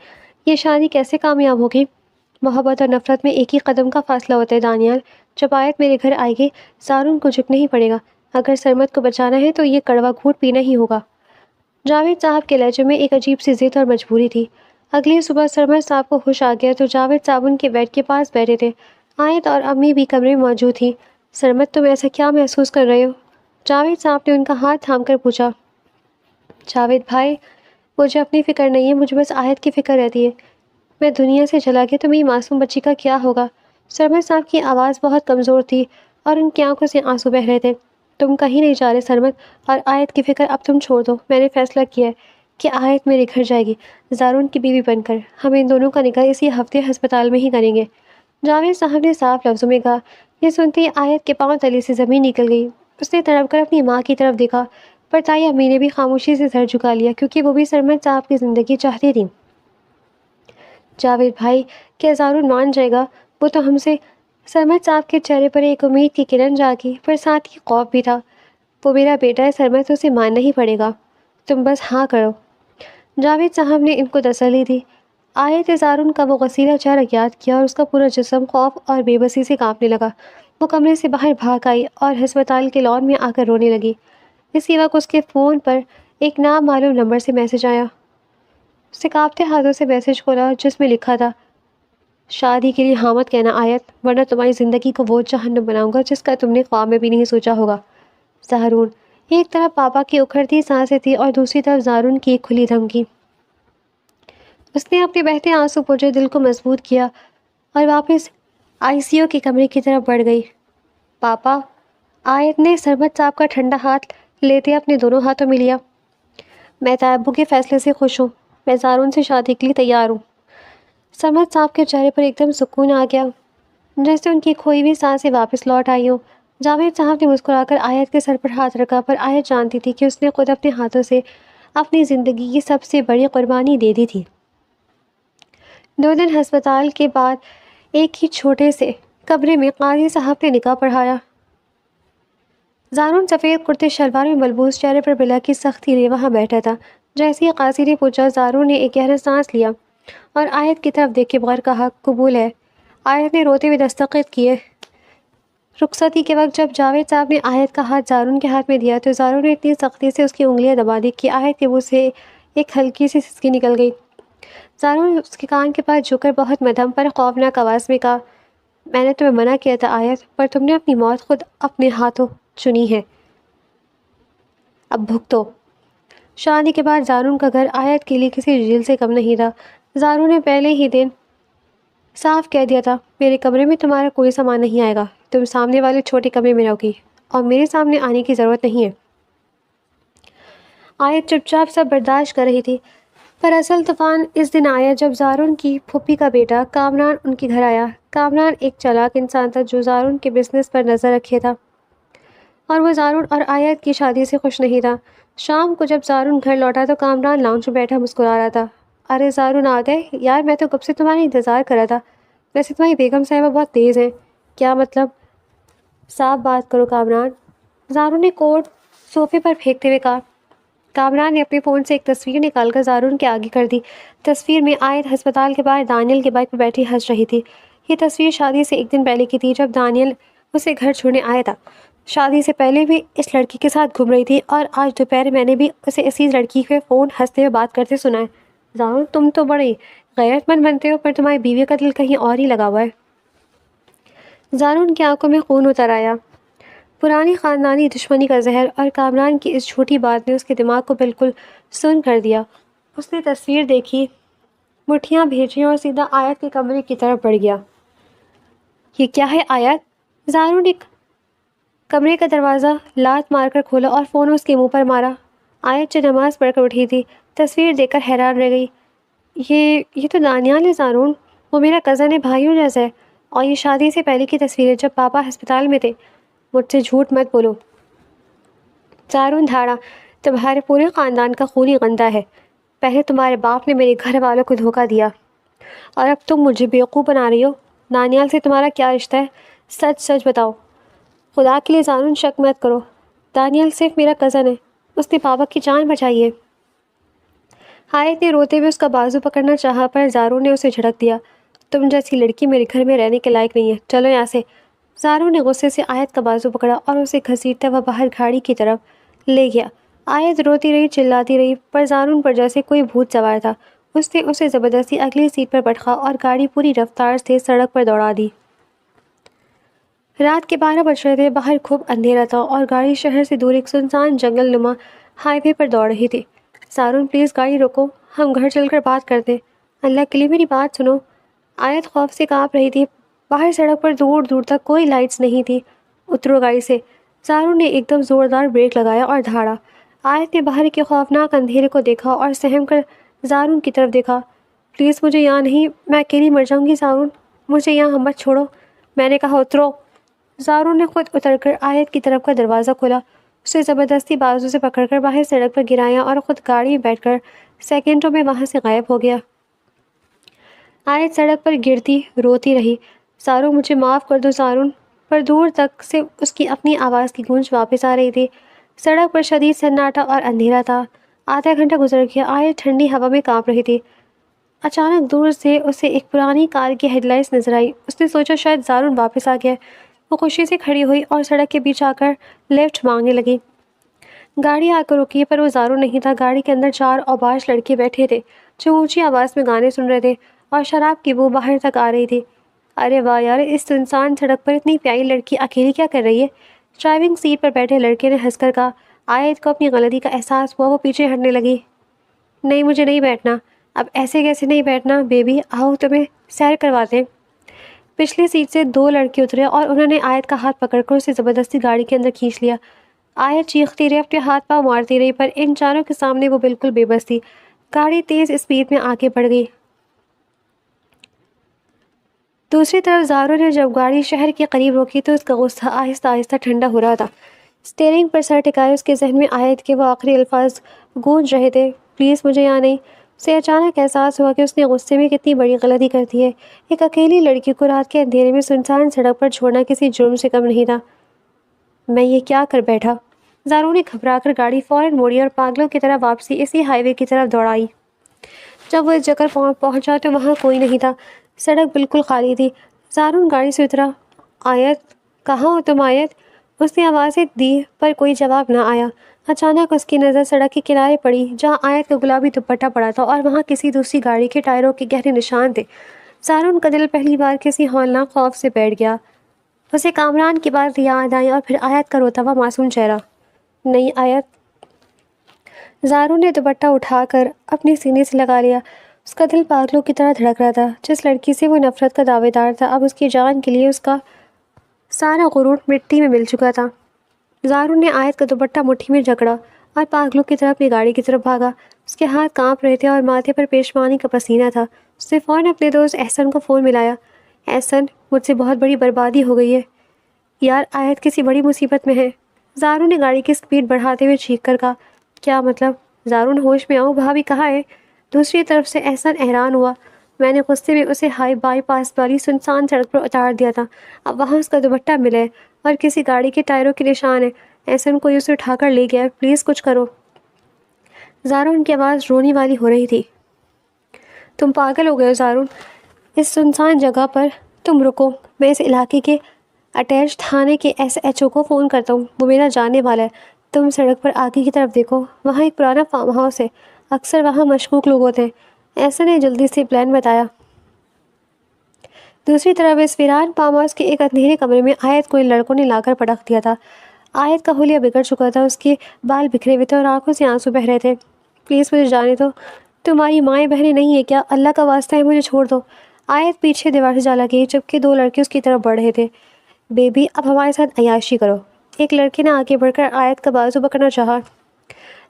یہ شادی کیسے کامیاب ہوگی؟ محبت اور نفرت میں ایک ہی قدم کا فاصلہ ہوتا ہے دانیال۔ جب آیت میرے گھر آئے گی زارون کو جھکنا ہی پڑے گا۔ اگر سرمد کو بچانا ہے تو یہ کڑوا گھونٹ پینا ہی ہوگا۔ جاوید صاحب کے لہجے میں ایک عجیب سی ضد اور مجبوری تھی۔ اگلی صبح سرمد صاحب کو ہوش آ گیا تو جاوید صاحب ان کے بیڈ کے پاس بیٹھے تھے۔ آیت اور امی بھی کمرے میں موجود تھی۔ سرمد تم ایسا کیا محسوس کر رہے ہو؟ جاوید صاحب نے ان کا ہاتھ تھام کر پوچھا۔ جاوید بھائی مجھے اپنی فکر نہیں ہے، مجھے بس آیت کی فکر رہتی ہے۔ میں دنیا سے چلا گیا تو میری معصوم بچی کا کیا ہوگا؟ سرمد صاحب کی آواز بہت کمزور تھی اور ان کی آنکھوں سے آنسو بہہ رہے تھے۔ تم کہیں نہیں جا رہے سرمد، اور آیت کی فکر اب تم چھوڑ دو۔ میں نے فیصلہ کیا ہے کہ آیت میرے گھر جائے گی زارون کی بیوی بن کر۔ ہم ان دونوں کا نکاح اسی ہفتے ہسپتال میں ہی کریں گے۔ جاوید صاحب نے صاف لفظوں میں کہا۔ یہ سنتے ہی آیت کے پاؤں تلے سے زمین نکل گئی۔ اس نے تڑپ کر اپنی ماں کی طرف دیکھا، پر تائی امی نے بھی خاموشی سے سر جھکا لیا، کیونکہ وہ بھی سرمد صاحب کی زندگی چاہتی تھیں۔ جاوید بھائی کیا زارون مان جائے گا؟ وہ تو ہم سے… سرمد صاحب کے چہرے پر ایک امید کی کرن جاگی، پر ساتھ ہی خوف بھی تھا۔ وہ میرا بیٹا ہے سرمد، اسے ماننا ہی پڑے گا۔ تم بس ہاں کرو۔ جاوید صاحب نے ان کو تسلی دی۔ آیت زارون کا وہ غسیلا چہرہ یاد کیا اور اس کا پورا جسم خوف اور بے بسی سے کانپنے لگا۔ وہ کمرے سے باہر بھاگ آئی اور ہسپتال کے لان میں آ کر رونے لگی۔ اسی وقت اس کے فون پر ایک نامعلوم نمبر سے میسج آیا۔ اس نے کانپتے ہاتھوں سے میسج کھولا، جس میں لکھا تھا، شادی کے لیے ہاں مت کہنا آیت، ورنہ تمہاری زندگی کو وہ جہنم بناؤں گا جس کا تم نے خواب میں بھی نہیں سوچا ہوگا۔ زارون۔ ایک طرف پاپا کی اکھڑتی سانسیں تھی اور دوسری طرف زارون کی ایک کھلی دھمکی۔ اس نے اپنے بہتے آنسو پوچھے دل کو مضبوط کیا اور واپس آئی سی یو کے کمرے کی طرف بڑھ گئی۔ پاپا، آیت نے سرمد صاحب کا ٹھنڈا ہاتھ لیتے اپنے دونوں ہاتھوں میں لیا۔ میں ابو کے فیصلے سے خوش ہوں، میں زارون سے شادی کے لیے تیار ہوں۔ سرمد صاحب کے چہرے پر ایک دم سکون آ گیا، جیسے ان کی کھوئی ہوئی سانسیں واپس لوٹ آئی ہوں۔ جاوید صاحب نے مسکرا کر آیت کے سر پر ہاتھ رکھا، پر آیت جانتی تھی کہ اس نے خود اپنے ہاتھوں سے اپنی زندگی کی سب سے بڑی قربانی دے دی تھی۔ 2 دن ہسپتال کے بعد ایک ہی چھوٹے سے کمرے میں قاضی صاحب نے نکاح پڑھایا۔ زارون سفید کرتے شلوار میں ملبوس، چہرے پر بلا کی سختی لیے وہاں بیٹھا تھا۔ جیسے ہی قاضی نے پوچھا، زارون نے ایک گہرا سانس لیا اور آیت کی طرف دیکھ کے بغیر کہا، قبول ہے۔ آیت نے روتے ہوئے دستخط کیے۔ رخصتی کے وقت جب جاوید صاحب نے آیت کا ہاتھ زارون کے ہاتھ میں دیا تو زارون نے اتنی سختی سے اس کی انگلیاں دبا دی کہ آیت کے منہ سے ایک ہلکی سی سسکی نکل گئی۔ زارون اس کے کان کے پاس جھک کر بہت مدھم پر خوفناک آواز میں کہا، میں نے تمہیں منع کیا تھا آیت، پر تم نے اپنی موت خود اپنے ہاتھوں چنی ہے۔ اب بھگتو۔ شادی کے بعد زارون کا گھر آیت کے لیے کسی جیل سے کم نہیں تھا۔ زارون نے پہلے ہی دن صاف کہہ دیا تھا، میرے کمرے میں تمہارا کوئی سامان نہیں آئے گا، تم سامنے والے چھوٹے کمرے میں رہو گی اور میرے سامنے آنے کی ضرورت نہیں ہے۔ آیت چپ چاپ سب برداشت کر رہی تھی، پر اصل طوفان اس دن آیا جب زارون کی پھوپھی کا بیٹا کامران ان کے گھر آیا۔ کامران ایک چالاک انسان تھا جو زارون کے بزنس پر نظر رکھے تھا، اور وہ زارون اور آیت کی شادی سے خوش نہیں تھا۔ شام کو جب زارون گھر لوٹا تو کامران لاؤنج میں بیٹھا مسکرا رہا تھا۔ ارے زارون آ گئے؟ یار میں تو کب سے تمہارا انتظار کر رہا تھا۔ ویسے تمہاری بیگم صاحبہ بہت تیز ہیں۔ کیا مطلب؟ صاف بات کرو کامران، زارون نے کوٹ صوفے پر پھینکتے ہوئے کہا۔ کامران نے اپنے فون سے ایک تصویر نکال کر زارون کے آگے کر دی۔ تصویر میں آیت ہسپتال کے باہر دانیل کے بائک پر بیٹھی ہنس رہی تھی۔ یہ تصویر شادی سے 1 دن پہلے کی تھی جب دانیل اسے گھر چھوڑنے آیا تھا۔ شادی سے پہلے بھی اس لڑکی کے ساتھ گھوم رہی تھی اور آج دوپہر میں نے بھی اسے اسی لڑکی کے فون ہنستے ہوئے بات کرتے سنا ہے۔ زارون تم تو بڑے غیرت مند بنتے ہو، پر تمہاری بیوی کا دل کہیں اور ہی لگا ہوا ہے۔ زارون کی آنکھوں میں خون اتر آیا۔ پرانی خاندانی دشمنی کا زہر اور کامران کی اس جھوٹی بات نے اس کے دماغ کو بالکل سن کر دیا۔ اس نے تصویر دیکھی، مٹھیاں بھیجی اور سیدھا آیت کے کمرے کی طرف بڑھ گیا۔ یہ کیا ہے آیت؟ زارون نے کمرے کا دروازہ لات مار کر کھولا اور فون اس کے منہ پر مارا۔ آیت جو نماز پڑھ کر اٹھی تھی تصویر دیکھ کر حیران رہ گئی۔ یہ تو دانیال ہے زارون، وہ میرا کزن ہے، بھائیوں جیسا ہے، اور یہ شادی سے پہلے کی تصویر ہے جب پاپا ہسپتال میں تھے۔ مجھ سے جھوٹ مت بولو۔ زارون دھاڑا، تمہارے پورے خاندان کا خونی غندہ ہے۔ پہلے تمہارے باپ نے میرے گھر والوں کو دھوکہ دیا اور اب تم مجھے بیوقوف بنا رہی ہو۔ دانیال سے تمہارا کیا رشتہ ہے؟ سچ سچ بتاؤ۔ خدا کے لیے زارون شک مت کرو، دانیال صرف میرا کزن ہے، اس نے بابا کی جان بچائی ہے۔ آیت نے روتے ہوئے اس کا بازو پکڑنا چاہا پر زارون نے اسے جھڑک دیا۔ تم جیسی لڑکی میرے گھر میں رہنے کے لائق نہیں ہے، چلو یہاں سے۔ زارون نے غصے سے آیت کا بازو پکڑا اور اسے گھسیٹتا ہوا باہر گاڑی کی طرف لے گیا۔ آیت روتی رہی، چلاتی رہی، پر زارون پر جیسے کوئی بھوت سوار تھا۔ اس نے اسے زبردستی اگلی سیٹ پر بٹھا اور گاڑی پوری رفتار سے سڑک پر دوڑا دی۔ رات کے 12 بج رہے تھے، باہر خوب اندھیرا تھا اور گاڑی شہر سے دور ایک سنسان جنگل نما ہائی وے پر دوڑ رہی تھی۔ زارون پلیز گاڑی روکو، ہم گھر چل کر بات کرتے ہیں، اللہ کے لیے میری بات سنو۔ آیت خوف سے کانپ رہی تھی، باہر سڑک پر دور دور تک کوئی لائٹس نہیں تھی۔ اترو گاڑی سے، زارون نے ایک دم زوردار بریک لگایا اور دھاڑا۔ آیت نے باہر کے خوفناک اندھیرے کو دیکھا اور سہم کر زارون کی طرف دیکھا۔ پلیز مجھے یہاں نہیں، میں اکیلی مر جاؤں گی زارون، مجھے یہاں مت چھوڑو، میں نے کہا اترو۔ زارون نے خود اتر کر آیت کی طرف کا دروازہ کھولا، اسے زبردستی بازو سے پکڑ کر باہر سڑک پر گرایا اور خود گاڑی میں بیٹھ کر سیکنڈوں میں وہاں سے غائب ہو گیا۔ آیت سڑک پر گرتی روتی رہی، زارون مجھے معاف کر دو زارون، پر دور تک سے اس کی اپنی آواز کی گونج واپس آ رہی تھی۔ سڑک پر شدید سناٹا اور اندھیرا تھا۔ آدھا گھنٹہ گزر گیا، آیت ٹھنڈی ہوا میں کانپ رہی تھی۔ اچانک دور سے اسے ایک پرانی کار کی ہیڈ لائٹس نظر آئی۔ اس نے سوچا شاید زارون واپس آ گیا۔ وہ خوشی سے کھڑی ہوئی اور سڑک کے بیچ آ کر لیفٹ مانگنے لگی۔ گاڑی آ کر رکی پر وہ زارون نہیں تھا۔ گاڑی کے اندر 4 اوباش لڑکے بیٹھے تھے جو اونچی آواز میں گانے سن رہے تھے اور شراب کی بو باہر تک آ رہی تھی۔ ارے واہ یار، اس سنسان سڑک پر اتنی پیاری لڑکی اکیلی کیا کر رہی ہے؟ ڈرائیونگ سیٹ پر بیٹھے لڑکے نے ہنس کر کہا۔ آیت کو اپنی غلطی کا احساس ہوا، وہ پیچھے ہٹنے لگی۔ نہیں مجھے نہیں بیٹھنا، اب ایسے کیسے نہیں بیٹھنا بیبی، آؤ تمہیں سیر کرواتے ہیں۔ پچھلی سیٹ سے 2 لڑکے اترے اور انہوں نے آیت کا ہاتھ پکڑ کر اسے زبردستی گاڑی کے اندر کھینچ لیا۔ آیت چیختی رہی، اپنے ہاتھ پاؤں مارتی رہی، پر ان چاروں کے سامنے وہ بالکل بے بس تھی۔ گاڑی تیز اسپیڈ میں آگے بڑھ گئی۔ دوسری طرف زارون نے جب گاڑی شہر کے قریب روکی تو اس کا غصہ آہستہ آہستہ ٹھنڈا ہو رہا تھا۔ اسٹیئرنگ پر سر ٹکائے اس کے ذہن میں آیت کے وہ آخری الفاظ گونج رہے تھے، پلیز مجھے یہاں نہیں۔ اسے اچانک احساس ہوا کہ اس نے غصے میں کتنی بڑی غلطی کر دی ہے۔ ایک اکیلی لڑکی کو رات کے اندھیرے میں سنسان سڑک پر چھوڑنا کسی جرم سے کم نہیں تھا۔ میں یہ کیا کر بیٹھا؟ زارون نے گھبرا کر گاڑی فوراً موڑی اور پاگلوں کی طرح واپسی اسی ہائی وے کی طرف دوڑائی۔ جب وہ اس جگہ پہنچا تو وہاں کوئی نہیں تھا، سڑک بالکل خالی تھی۔ زارون گاڑی سے اترا۔ آیت، کہاں ہو تم آیت؟ اس نے آوازیں دی پر کوئی جواب نہ آیا۔ اچانک اس کی نظر سڑک کے کنارے پڑی جہاں آیت کا گلابی دوپٹہ پڑا تھا اور وہاں کسی دوسری گاڑی کے ٹائروں کے گہرے نشان تھے۔ زارون کا دل پہلی بار کسی ہولناک خوف سے بیٹھ گیا۔ اسے کامران کی بات یاد آئی اور پھر آیت کا روتا ہوا معصوم چہرہ۔ نہیں آیت۔ زارون نے دوپٹہ اٹھا کر اپنے سینے سے لگا لیا۔ اس کا دل پاگلوں کی طرح دھڑک رہا تھا۔ جس لڑکی سے وہ نفرت کا دعوے دار تھا، اب اس کی جان کے لیے اس کا سارا غرور مٹی میں مل چکا تھا۔ زارون نے آیت کا دوپٹہ مٹھی میں جکڑا اور پاگلوں کی طرح اپنی گاڑی کی طرف بھاگا۔ اس کے ہاتھ کانپ رہے تھے اور ماتھے پر پیشمانی کا پسینہ تھا۔ اس نے فوراً اپنے دوست احسن کو فون ملایا۔ احسن، مجھ سے بہت بڑی بربادی ہو گئی ہے یار، آیت کسی بڑی مصیبت میں ہے۔ زارون نے گاڑی کی سپیڈ بڑھاتے ہوئے چیخ کر کہا۔ کیا مطلب؟ زارون ہوش میں آؤ، بھابھی کہاں ہے؟ دوسری طرف سے احسن حیران ہوا۔ میں نے غصے میں اسے بائی پاس والی سنسان سڑک پر اتار دیا تھا، اب وہاں اس کا دوپٹہ ملا ہے اور کسی گاڑی کے ٹائروں کے نشان ہے۔ احسن کوئی اسے اٹھا کر لے گیا ہے، پلیز کچھ کرو۔ زارون کی آواز رونے والی ہو رہی تھی۔ تم پاگل ہو گئے ہو زارون، اس سنسان جگہ پر تم رکو، میں اس علاقے کے اٹیچ تھانے کے SHO کو فون کرتا ہوں، وہ میرا جاننے والا ہے۔ تم سڑک پر آگے کی طرف دیکھو، وہاں ایک پرانا فارم ہاؤس ہے، اکثر وہاں مشکوک لوگ ہوتے ہیں۔ ایسا نے جلدی سے پلان بتایا۔ دوسری طرف اس ویران فارم ہاؤس کے ایک اندھیرے کمرے میں آیت کو ان لڑکوں نے لا کر پٹخ دیا تھا۔ آیت کا حلیہ بگڑ چکا تھا، اس کے بال بکھرے ہوئے تھے اور آنکھوں سے آنسو بہہ رہے تھے۔ پلیز مجھے جانے دو، تمہاری مائیں بہنیں نہیں ہیں کیا؟ اللہ کا واسطہ ہے مجھے چھوڑ دو۔ آیت پیچھے دیوار سے جا لگی جبکہ 2 لڑکے اس کی طرف بڑھ رہے تھے۔ بیبی اب ہمارے ساتھ عیاشی کرو، ایک لڑکے نے آگے بڑھ کر آیت کا بازو پکڑنا چاہا۔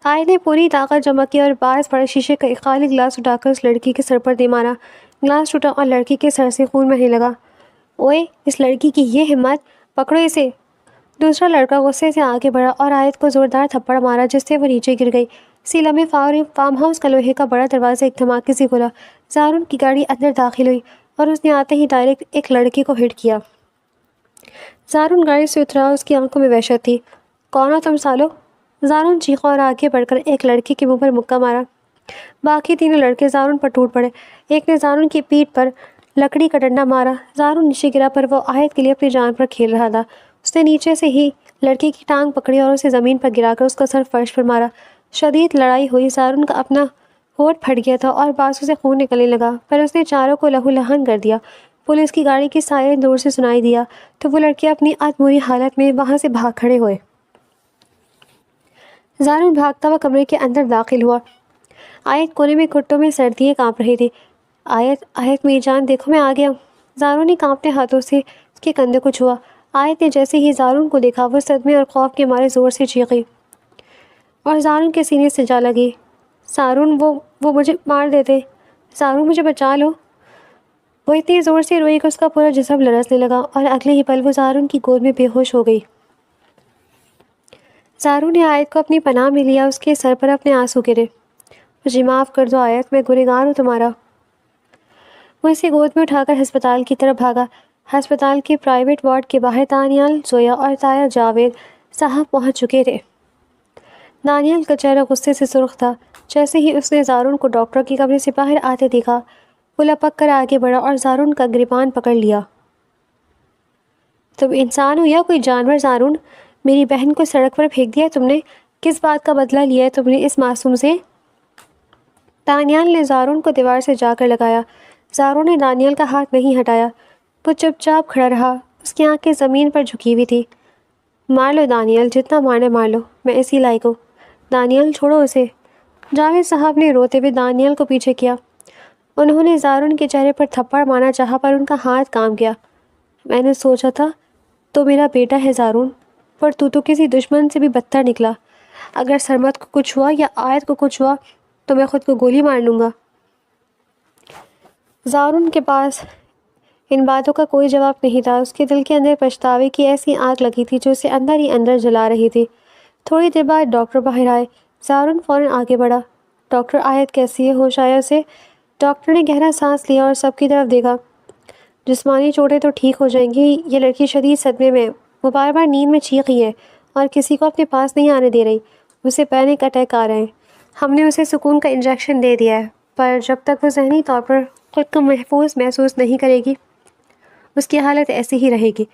آیت نے پوری طاقت جمع کی اور باعث بڑے شیشے کا ایک خالی گلاس اٹھا کر اس لڑکی کے سر پر دے مارا۔ گلاس ٹوٹا اور لڑکی کے سر سے خون بہنے لگا۔ اوئے، اس لڑکی کی یہ ہمت، پکڑو اسے۔ دوسرا لڑکا غصے سے آگے بڑھا اور آیت کو زوردار تھپڑ مارا جس سے وہ نیچے گر گئی۔ اسی لمحے فارم ہاؤس کا لوہے کا بڑا دروازہ ایک دھماکے سے کھلا۔ زارون کی گاڑی اندر داخل ہوئی اور اس نے آتے ہی ڈائریکٹ ایک لڑکے کو ہٹ کیا۔ زارون گاڑی سے اترا، اس کی آنکھوں میں وحشت تھی۔ کون ہو تم سالو؟ زارون چیخا اور آگے بڑھ کر ایک لڑکی کے منہ پر مکہ مارا۔ باقی تینوں لڑکے زارون پر ٹوٹ پڑے۔ ایک نے زارون کی پیٹھ پر لکڑی کا ڈنڈا مارا۔ زارون نیچے گرا پر وہ آیت کے لیے اپنی جان پر کھیل رہا تھا۔ اس نے نیچے سے ہی لڑکی کی ٹانگ پکڑی اور اسے زمین پر گرا کر اس کا سر فرش پر مارا۔ شدید لڑائی ہوئی۔ زارون کا اپنا ہونٹ پھٹ گیا تھا اور بازو سے خون نکلنے لگا، پر اس نے چاروں کو لہو لہان کر دیا۔ پولیس کی گاڑی کی سائرن دور سے سنائی دیا تو وہ لڑکے اپنی ادموری حالت میں وہاں سے بھاگ کھڑے ہوئے۔ زارون بھاگتا ہوا کمرے کے اندر داخل ہوا۔ آیت کونے میں گھٹوں میں سردیاں کانپ رہی تھی۔ آیت میری جان دیکھو، میں آ گیا ہوں۔ زارون نے کانپتے ہاتھوں سے اس کے کندھے کو چھوا۔ آیت نے جیسے ہی زارون کو دیکھا وہ صدمے اور خوف کے مارے زور سے چیخی اور زارون کے سینے سے جا لگی۔ زارون، وہ مجھے مار دیتے، زارون مجھے بچا لو۔ وہ اتنی زور سے روئی کہ اس کا پورا جسم لرزنے لگا اور اگلے ہی پل وہ زارون کی گود میں بے ہوش ہو گئی۔ زارون نے آیت کو اپنی پناہ میں لیا، اس کے سر پر اپنے آنسو گرے۔ مجھے معاف کر دو آیت، میں گنہگار ہوں تمہارا۔ وہ اسے گود میں اٹھا کر ہسپتال کی طرف بھاگا۔ ہسپتال کے پرائیویٹ وارڈ کے باہر دانیال، زویا اور تایا جاوید صاحب پہنچ چکے تھے۔ دانیال کا چہرہ غصے سے سرخ تھا۔ جیسے ہی اس نے زارون کو ڈاکٹر کے کمرے سے باہر آتے دیکھا، وہ لپک کر آگے بڑھا اور زارون کا گریبان پکڑ لیا۔ تم انسان ہو یا کوئی جانور زارون؟ میری بہن کو سڑک پر پھینک دیا تم نے؟ کس بات کا بدلہ لیا ہے تم نے اس معصوم سے؟ دانیال نے زارون کو دیوار سے جا کر لگایا۔ زارون نے دانیال کا ہاتھ نہیں ہٹایا۔ وہ چپ چاپ کھڑا رہا، اس کی آنکھیں زمین پر جھکی ہوئی تھی۔ مار لو دانیال، جتنا مارنا مار لو، میں اسی لائق ہوں۔ دانیال چھوڑو اسے۔ جاوید صاحب نے روتے ہوئے دانیال کو پیچھے کیا۔ انہوں نے زارون کے چہرے پر تھپڑ مارنا چاہا پر ان کا ہاتھ کام گیا۔ میں نے سوچا تھا تو میرا بیٹا ہے زارون، پر تو کسی دشمن سے بھی بدتر نکلا۔ اگر سرمت کو کچھ ہوا یا آیت کو کچھ ہوا تو میں خود کو گولی مار لوں گا۔ زارون کے پاس ان باتوں کا کوئی جواب نہیں تھا۔ اس کے دل کے اندر پچھتاوے کی ایسی آگ لگی تھی جو اسے اندر ہی اندر جلا رہی تھی۔ تھوڑی دیر بعد ڈاکٹر باہر آئے۔ زارون فوراً آگے بڑھا۔ ڈاکٹر، آیت کیسی ہے؟ ہوش آیا اسے؟ ڈاکٹر نے گہرا سانس لیا اور سب کی طرف دیکھا۔ جسمانی چوٹیں تو ٹھیک ہو جائیں گی، یہ لڑکی شدید صدمے میں، وہ بار بار نیند میں چیخ رہی ہے اور کسی کو اپنے پاس نہیں آنے دے رہی۔ اسے پینک اٹیک آ رہے ہیں۔ ہم نے اسے سکون کا انجیکشن دے دیا ہے، پر جب تک وہ ذہنی طور پر خود کو محفوظ محسوس نہیں کرے گی اس کی حالت ایسی ہی رہے گی۔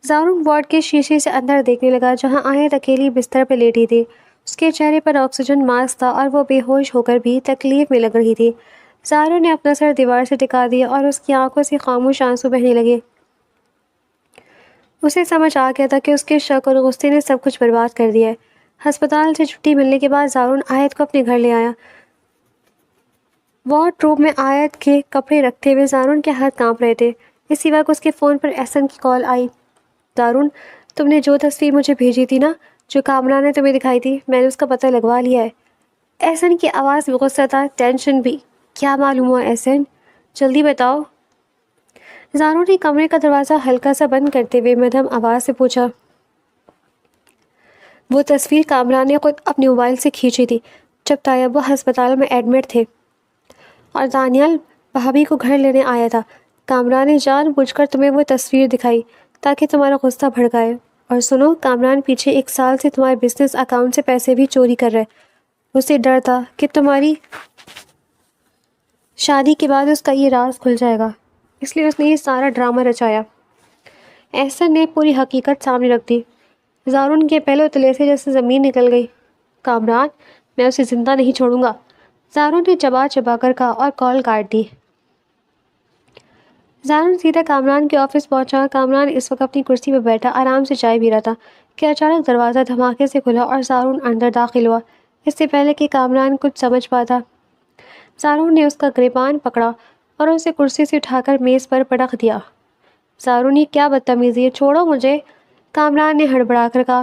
زارون وارڈ کے شیشے سے اندر دیکھنے لگا جہاں آیت اکیلی بستر پر لیٹی تھی۔ اس کے چہرے پر آکسیجن ماسک تھا اور وہ بے ہوش ہو کر بھی تکلیف میں لگ رہی تھی۔ زارون نے اپنا سر دیوار سے ٹکا دیا اور اس کی آنکھوں سے خاموش آنسو بہنے لگے۔ اسے سمجھ آ گیا تھا کہ اس کے شک اور غصے نے سب کچھ برباد کر دیا ہے۔ ہسپتال سے چھٹی ملنے کے بعد زارون آیت کو اپنے گھر لے آیا۔ وارڈ روم میں آیت کے کپڑے رکھتے ہوئے زارون کے ہاتھ کانپ رہے تھے۔ اسی وقت اس کے فون پر احسن کی کال آئی۔ زارون، تم نے جو تصویر مجھے بھیجی تھی نا، جو کامران نے تمہیں دکھائی تھی، میں نے اس کا پتہ لگوا لیا ہے۔ احسن کی آواز میں غصہ تھا، ٹینشن بھی۔ کیا معلوم ہوا احسن؟ جلدی بتاؤ۔ زارون نے کمرے کا دروازہ ہلکا سا بند کرتے ہوئے مدھم آواز سے پوچھا۔ وہ تصویر کامران نے خود اپنے موبائل سے کھینچی تھی جب طیبہ ہسپتال میں ایڈمٹ تھے اور دانیال بھابھی کو گھر لینے آیا تھا۔ کامران نے جان بوجھ کر تمہیں وہ تصویر دکھائی تاکہ تمہارا غصہ بھڑکائے۔ اور سنو، کامران پیچھے 1 سال سے تمہارے بزنس اکاؤنٹ سے پیسے بھی چوری کر رہے۔ اسے ڈر تھا کہ تمہاری شادی کے بعد اس کا یہ راز کھل جائے گا، اس لیے اس نے یہ سارا ڈرامہ رچایا۔ احسن نے پوری حقیقت سامنے رکھ دی۔ زارون کے پہلو تلے سے جیسے زمین نکل گئی۔ کامران، میں اسے زندہ نہیں چھوڑوں گا، زارون نے چبا چبا کر کہا اور کال کاٹ دی۔ زارون سیدھا کامران کے آفس پہنچا۔ کامران اس وقت اپنی کرسی پر بیٹھا آرام سے چائے پی رہا تھا کہ اچانک دروازہ دھماکے سے کھلا اور زارون اندر داخل ہوا، اس سے پہلے کہ کامران کچھ سمجھ پاتا۔ زارون نے اس کا گریبان پکڑا اور اسے کرسی سے اٹھا کر میز پر پٹک دیا۔ زارون، یہ کیا بدتمیزی ہے، چھوڑو مجھے، کامران نے ہڑبڑا کر کہا۔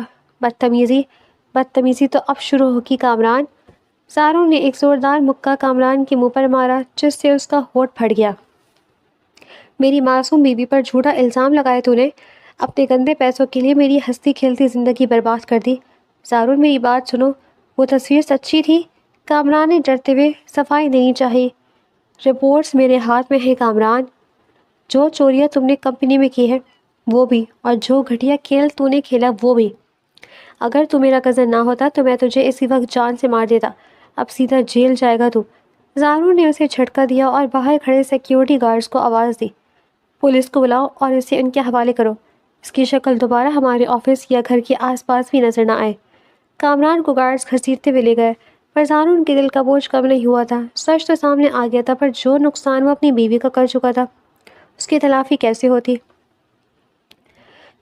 بدتمیزی تو اب شروع ہوگی کامران۔ زارون نے ایک زوردار مکہ کامران کے منہ پر مارا جس سے اس کا ہونٹ پھٹ گیا۔ میری معصوم بیوی پر جھوٹا الزام لگایا تو نے، اپنے گندے پیسوں کے لیے میری ہنستی کھیلتی زندگی برباد کر دی۔ زارون، میری بات سنو، وہ تصویر سچی تھی؟ کامران نے ڈرتے ہوئے صفائی دینی چاہی۔ رپورٹس میرے ہاتھ میں ہے کامران، جو چوریاں تم نے کمپنی میں کی ہے وہ بھی، اور جو گھٹیا کھیل تو نے کھیلا وہ بھی۔ اگر تو میرا کزن نہ ہوتا تو میں تجھے اسی وقت جان سے مار دیتا۔ اب سیدھا جیل جائے گا تو۔ زارو نے اسے جھٹکا دیا اور باہر کھڑے سیکیورٹی گارڈز کو آواز دی، پولیس کو بلاؤ اور اسے ان کے حوالے کرو۔ اس کی شکل دوبارہ ہمارے آفس یا گھر کے آس پاس بھی نظر نہ آئے۔ کامران کو گارڈز گھسیٹتے ہوئے لے گئے، پر زارون کے دل کا بوجھ کم نہیں ہوا تھا۔ سچ تو سامنے آ گیا تھا، پر جو نقصان وہ اپنی بیوی کا کر چکا تھا اس کی تلافی کیسے ہوتی؟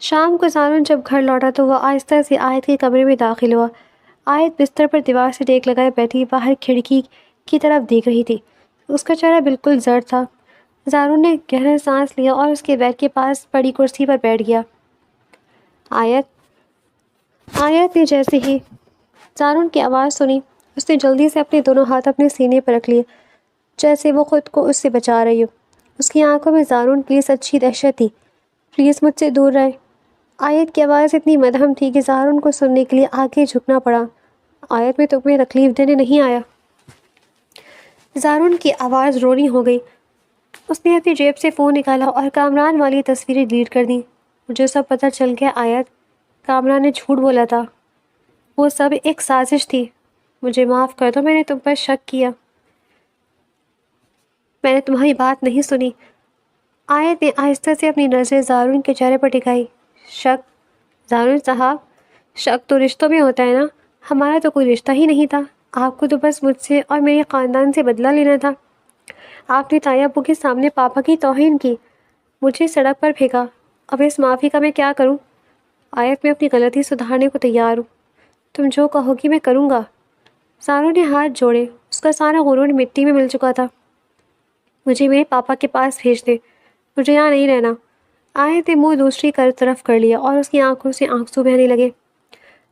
شام کو زارون جب گھر لوٹا تو وہ آہستہ سے آیت کے کمرے میں داخل ہوا۔ آیت بستر پر دیوار سے ٹیک لگائے بیٹھی باہر کھڑکی کی طرف دیکھ رہی تھی۔ اس کا چہرہ بالکل زرد تھا۔ زارون نے گہرا سانس لیا اور اس کے بیڈ کے پاس پڑی کرسی پر بیٹھ گیا۔ آیت نے جیسے ہی زارون کی آواز سنی، اس نے جلدی سے اپنے دونوں ہاتھ اپنے سینے پر رکھ لیے، جیسے وہ خود کو اس سے بچا رہی ہو۔ اس کی آنکھوں میں زارون کی سچی دہشت تھی۔ پلیز مجھ سے دور رہے۔ آیت کی آواز اتنی مدھم تھی کہ زارون کو سننے کے لیے آگے جھکنا پڑا۔ آیت میں تمہیں تکلیف دینے نہیں آیا۔ زارون کی آواز رونی ہو گئی۔ اس نے اپنی جیب سے فون نکالا اور کامران والی تصویریں ڈیلیٹ کر دیں۔ مجھے سب پتہ چل گیا آیت، کامران نے جھوٹ بولا تھا، وہ سب ایک سازش تھی۔ مجھے معاف کر دو، میں نے تم پر شک کیا، میں نے تمہاری بات نہیں سنی۔ آیت نے آہستہ سے اپنی نظریں زارون کے چہرے پر ٹکائی۔ شک؟ زارون صاحب، شک تو رشتوں میں ہوتا ہے نا، ہمارا تو کوئی رشتہ ہی نہیں تھا، آپ کو تو بس مجھ سے اور میرے خاندان سے بدلہ لینا تھا۔ آپ نے تایا ابو کے سامنے پاپا کی توہین کی، مجھے سڑک پر پھینکا، اب اس معافی کا میں کیا کروں؟ آیت میں اپنی غلطی سدھارنے کو تیار ہوں، تم جو کہو گی میں کروں گا۔ زارون نے ہاتھ جوڑے، اس کا سارا غرور مٹی میں مل چکا تھا۔ مجھے میرے پاپا کے پاس بھیج دے، مجھے یہاں نہیں رہنا۔ آیت نے منہ دوسری طرف کر لیا اور اس کی آنکھوں سے آنسو بہنے لگے۔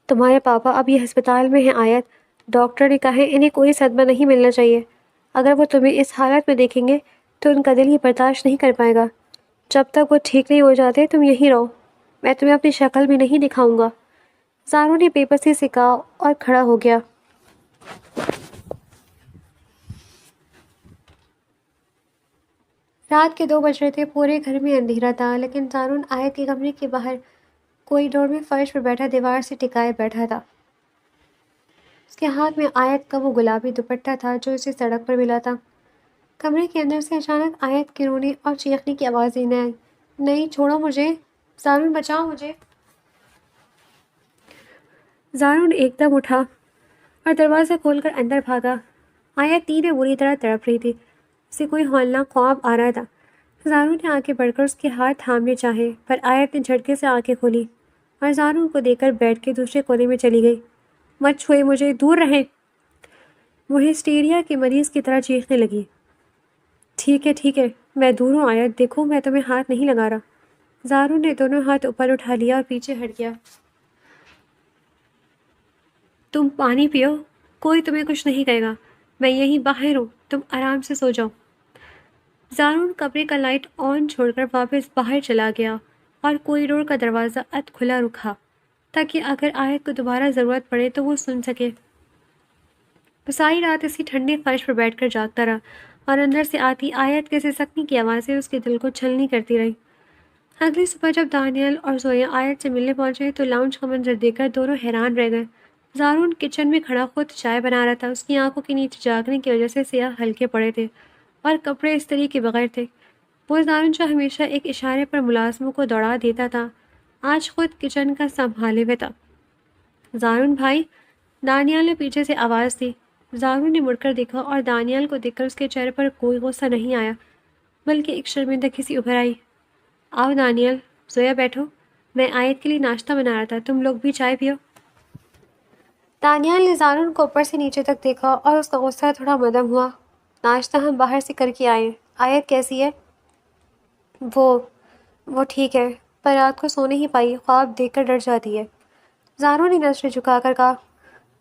تمہارے پاپا اب یہ ہسپتال میں ہیں آیت، ڈاکٹر نے کہا ہے انہیں کوئی صدمہ نہیں ملنا چاہیے۔ اگر وہ تمہیں اس حالت میں دیکھیں گے تو ان کا دل ہی برداشت نہیں کر پائے گا۔ جب تک وہ ٹھیک نہیں ہو جاتے تم یہیں رہو، میں تمہیں اپنی شکل بھی نہیں دکھاؤں گا۔ زارو نے بے بسی سے کہا اور کھڑا ہو گیا۔ رات کے 2 بج رہے تھے، پورے گھر میں اندھیرا تھا، لیکن زارون آیت کے کمرے کے باہر کوریڈور میں فرش پر بیٹھا دیوار سے ٹکائے بیٹھا تھا۔ اس کے ہاتھ میں آیت کا وہ گلابی دوپٹہ تھا جو اسے سڑک پر ملا تھا۔ کمرے کے اندر سے اچانک آیت کے رونے اور چیخنے کی آوازیں نہ آئی۔ نہیں، چھوڑو مجھے، زارون بچاؤ مجھے۔ زارون ایک دم اٹھا اور دروازہ کھول کر اندر بھاگا۔ آیت نیند بری طرح تڑپ رہی تھی، اسے کوئی ہولناک خواب آ رہا تھا۔ زارون نے آگے بڑھ کر اس کے ہاتھ تھامنے چاہے، پر آیت نے جھٹکے سے آنکھیں کھولی اور زارون کو دیکھ کر بیڈ کے دوسرے کونے میں چلی گئی۔ مت چھوئے مجھے، دور رہیں۔ وہ ہسٹیریا کے مریض کی طرح چیخنے لگی۔ ٹھیک ہے، میں دور ہوں آیت، دیکھو میں تمہیں ہاتھ نہیں لگا رہا۔ زارون نے دونوں ہاتھ اوپر اٹھا لیا اور پیچھے ہٹ گیا۔ تم پانی پیو، کوئی تمہیں کچھ نہیں کہے گا، میں یہیں باہر ہوں، تم آرام سے سو جاؤ۔ زارون کمرے کا لائٹ آن چھوڑ کر واپس باہر چلا گیا اور کوریڈور کا دروازہ اد کھلا رکھا تاکہ اگر آیت کو دوبارہ ضرورت پڑے تو وہ سن سکے۔ وہ ساری رات اسی ٹھنڈے فرش پر بیٹھ کر جاگتا رہا اور اندر سے آتی آیت کے سسکنے کی آوازیں اس کے دل کو چھلنی کرتی رہی۔ اگلی صبح جب دانیال اور زویا آیت سے ملنے پہنچے تو لاؤنج کا منظر دیکھ کر دونوں حیران رہ گئے۔ زارون کچن میں کھڑا خود چائے بنا رہا تھا، اس کی آنکھوں کے نیچے جاگنے کی وجہ سے سیاہ ہلکے پڑے تھے اور کپڑے استری کے بغیر تھے۔ وہ زارون جو ہمیشہ ایک اشارے پر ملازموں کو دوڑا دیتا تھا، آج خود کچن کا سنبھالے ہوئے تھا۔ زارون بھائی، دانیال نے پیچھے سے آواز دی۔ زارون نے مڑ کر دیکھا اور دانیال کو دیکھ کر اس کے چہرے پر کوئی غصہ نہیں آیا بلکہ ایک شرمندگی سی ابھر آئی۔ آؤ دانیال، زویا بیٹھو، میں آیت کے لیے ناشتہ بنا رہا تھا، تم لوگ بھی چائے پیو۔ دانیال نے زارون کو اوپر سے نیچے تک دیکھا اور اس کا غصہ تھوڑا مدھم ہوا۔ ناشتہ ہم باہر سے کر کے آئے ہیں۔ آیت کیسی ہے؟ وہ ٹھیک ہے، پر رات کو سو نہیں پائی، خواب دیکھ کر ڈر جاتی ہے۔ زاروں نے نظریں جھکا کر کہا۔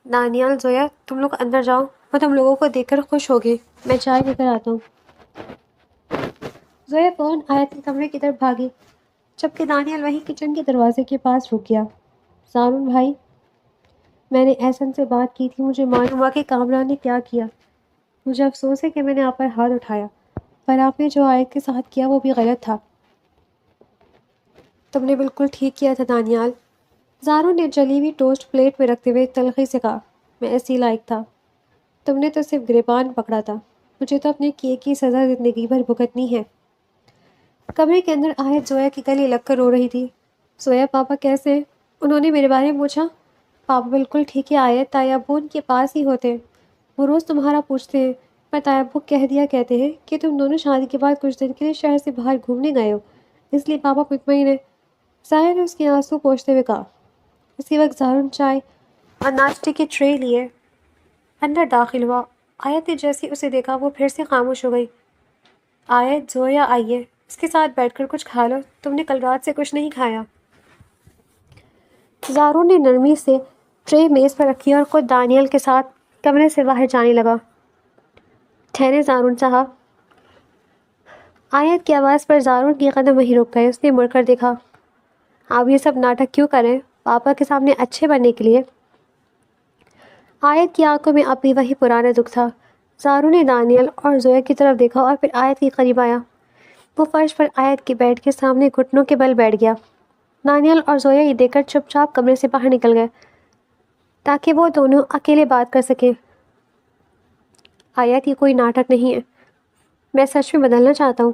دانیال، زویا، تم لوگ اندر جاؤ، وہ تم لوگوں کو دیکھ کر خوش ہوگی، میں چائے لے کر آتا ہوں۔ زویا فوراً آیت کے کمرے کی طرف بھاگی جبکہ دانیال وہیں کچن کے دروازے کے پاس رک گیا۔ زارون بھائی، میں نے احسن سے بات کی تھی، مجھے معلوم ہوا کہ کامران نے کیا کیا۔ مجھے افسوس ہے کہ میں نے آپ پر ہاتھ اٹھایا، پر آپ نے جو آیت کے ساتھ کیا وہ بھی غلط تھا۔ تم نے بالکل ٹھیک کیا تھا دانیال، زارو نے جلی ہوئی ٹوسٹ پلیٹ میں رکھتے ہوئے تلخی سے کہا۔ میں ایسے ہی لائق تھا، تم نے تو صرف گریبان پکڑا تھا، مجھے تو اپنے کیے کی سزا زندگی بھر بھگتنی ہے۔ کمرے کے اندر آیت زویا کی گلے لگ کر رو رہی تھی۔ زویا پاپا کیسے ہیں؟ انہوں نے میرے بارے میں پوچھا۔ پاپا بالکل ٹھیک ہے آیت، تایا ابو ان کے پاس ہی ہوتے ہیں، وہ روز تمہارا پوچھتے ہیں، پر تایا ابو کہہ دیا کہتے ہیں کہ تم دونوں شادی کے بعد کچھ دن کے لیے شہر سے باہر گھومنے گئے ہو، اس لیے پاپا مطمئن ہے۔ ظاہر نے اس کے آنسو پوچھتے ہوئے کہا۔ اسی وقت زارن چائے اور ناشتے کی ٹرے لیے اندر داخل ہوا۔ آیت نے جیسے اسے دیکھا وہ پھر سے خاموش ہو گئی۔ آیت زویا آئیے، اس کے ساتھ بیٹھ کر کچھ کھا لو، تم نے کل رات سے کچھ نہیں کھایا۔ زارون نے نرمی سے ٹرے میز پر رکھی اور خود دانیل کے ساتھ کمرے سے باہر جانے لگا۔ ٹھہرے زارون صاحب۔ آیت کی آواز پر زارون کے قدم وہیں رک گئے۔ اس نے مڑ کر دیکھا۔ آپ یہ سب ناٹک کیوں کریں؟ پاپا کے سامنے اچھے بننے کے لیے؟ آیت کی آنکھوں میں اب بھی وہی پرانا دکھ تھا۔ زارون نے دانیل اور زویا کی طرف دیکھا اور پھر آیت کے قریب آیا۔ وہ فرش پر آیت کے بیڈ کے سامنے گھٹنوں کے بل بیٹھ گیا۔ دانیل اور زویا یہ دیکھ کر چپ چاپ کمرے سے باہر نکل گئے تاکہ وہ دونوں اکیلے بات کر سکیں۔ آیت یہ کوئی ناٹک نہیں ہے، میں سچ میں بدلنا چاہتا ہوں۔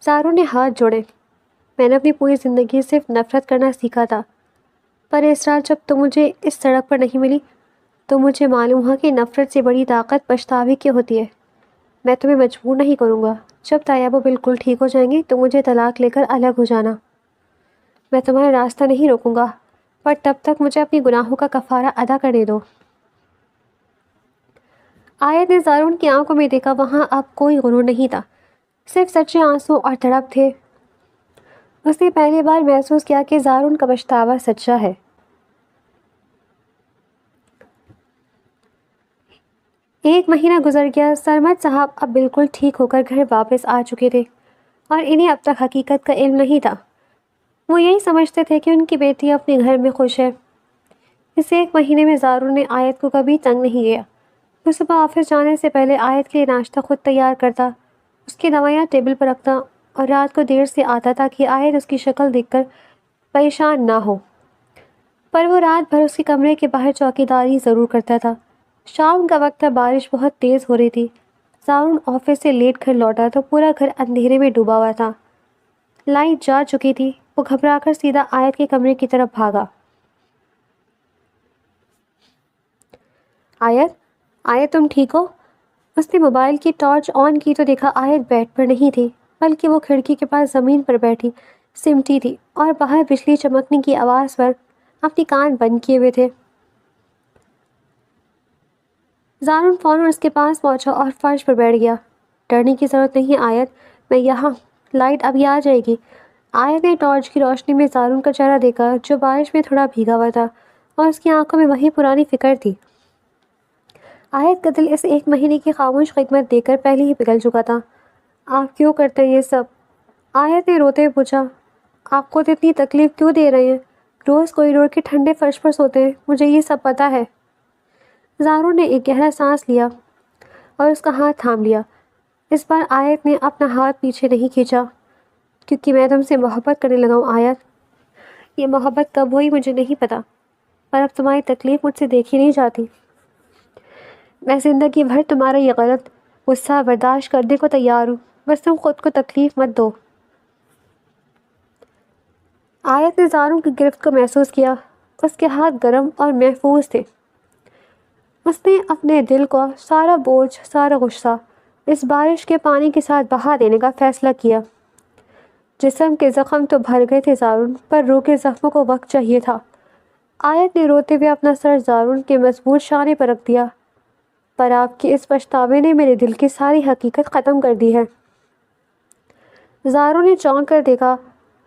زارون نے ہاتھ جوڑے۔ میں نے اپنی پوری زندگی صرف نفرت کرنا سیکھا تھا، پر اس رات جب تم مجھے اس سڑک پر نہیں ملی تو مجھے معلوم ہوا کہ نفرت سے بڑی طاقت پچھتاوے کی ہوتی ہے۔ میں تمہیں مجبور نہیں کروں گا، جب تایابو بالکل ٹھیک ہو جائیں گے تو مجھے طلاق لے کر الگ ہو جانا۔ میں تمہارا راستہ نہیں روکوں گا، پر تب تک مجھے اپنی گناہوں کا کفارہ ادا کرنے دو۔ آیت نے زارون کی آنکھوں میں دیکھا، وہاں اب کوئی غرور نہیں تھا، صرف سچے آنسو اور تڑپ تھے۔ اس نے پہلی بار محسوس کیا کہ زارون کا پچھتاوا سچا ہے۔ 1 مہینہ گزر گیا۔ سرمد صاحب اب بالکل ٹھیک ہو کر گھر واپس آ چکے تھے اور انہیں اب تک حقیقت کا علم نہیں تھا۔ وہ یہی سمجھتے تھے کہ ان کی بیٹی اپنے گھر میں خوش ہے۔ اس 1 مہینے میں زارون نے آیت کو کبھی تنگ نہیں کیا۔ وہ صبح آفس جانے سے پہلے آیت کے لیے ناشتہ خود تیار کرتا، اس کی دوائیاں ٹیبل پر رکھتا اور رات کو دیر سے آتا تاکہ آیت اس کی شکل دیکھ کر پریشان نہ ہو، پر وہ رات بھر اس کے کمرے کے باہر چوکیداری ضرور کرتا تھا۔ شام کا وقت تھا، بارش بہت تیز ہو رہی تھی۔ زارون آفس سے لیٹ گھر لوٹا تو پورا گھر اندھیرے میں ڈوبا ہوا تھا، لائٹ جا چکی تھی۔ وہ گھبرا کر سیدھا آیت کے کمرے کی طرف بھاگا۔ آیت، آیت تم ٹھیک ہو؟ اس نے موبائل کی ٹارچ آن کی تو دیکھا آیت بیڈ پر نہیں تھی، بلکہ وہ کھڑکی کے پاس زمین پر بیٹھی سمٹی تھی اور باہر بجلی چمکنے کی آواز پر اپنی کان بند کیے ہوئے تھے۔ زارون فوراً اس کے پاس پہنچا اور فرش پر بیٹھ گیا۔ ڈرنے کی ضرورت نہیں آیت، میں یہاں، لائٹ ابھی آ جائے گی۔ آیت نے ٹارچ کی روشنی میں زارون کا چہرہ دیکھا جو بارش میں تھوڑا بھیگا ہوا تھا اور اس کی آنکھوں میں وہی پرانی فکر تھی۔ آیت کا دل اس 1 مہینے کی خاموش خدمت دیکھ کر پہلے ہی پگھل چکا تھا۔ آپ کیوں کرتے ہیں یہ سب؟ آیت نے روتے ہوئے پوچھا۔ آپ کو تو اتنی تکلیف کیوں دے رہے ہیں؟ روز کوریڈور کے ٹھنڈے فرش پر سوتے ہیں، مجھے یہ سب پتہ ہے۔ زارون نے ایک گہرا سانس لیا اور اس کا ہاتھ تھام لیا۔ اس بار آیت نے اپنا ہاتھ پیچھے نہیں کھینچا۔ کیونکہ میں تم سے محبت کرنے لگا ہوں آیت۔ یہ محبت کب ہوئی مجھے نہیں پتا، پر اب تمہاری تکلیف مجھ سے دیکھی نہیں جاتی۔ میں زندگی بھر تمہارا یہ غلط غصہ برداشت کرنے کو تیار ہوں، بس تم خود کو تکلیف مت دو۔ آیت نے زارون کی گرفت کو محسوس کیا، اس کے ہاتھ گرم اور محفوظ تھے۔ اس نے اپنے دل کو سارا بوجھ، سارا غصہ اس بارش کے پانی کے ساتھ بہا دینے کا فیصلہ کیا۔ جسم کے زخم تو بھر گئے تھے زارون، پر روح کے زخموں کو وقت چاہیے تھا۔ آیت نے روتے ہوئے اپنا سر زارون کے مضبوط شانے پر رکھ دیا۔ پر آپ کے اس پچھتاوے نے میرے دل کی ساری حقیقت ختم کر دی ہے۔ زارون نے چونک کر دیکھا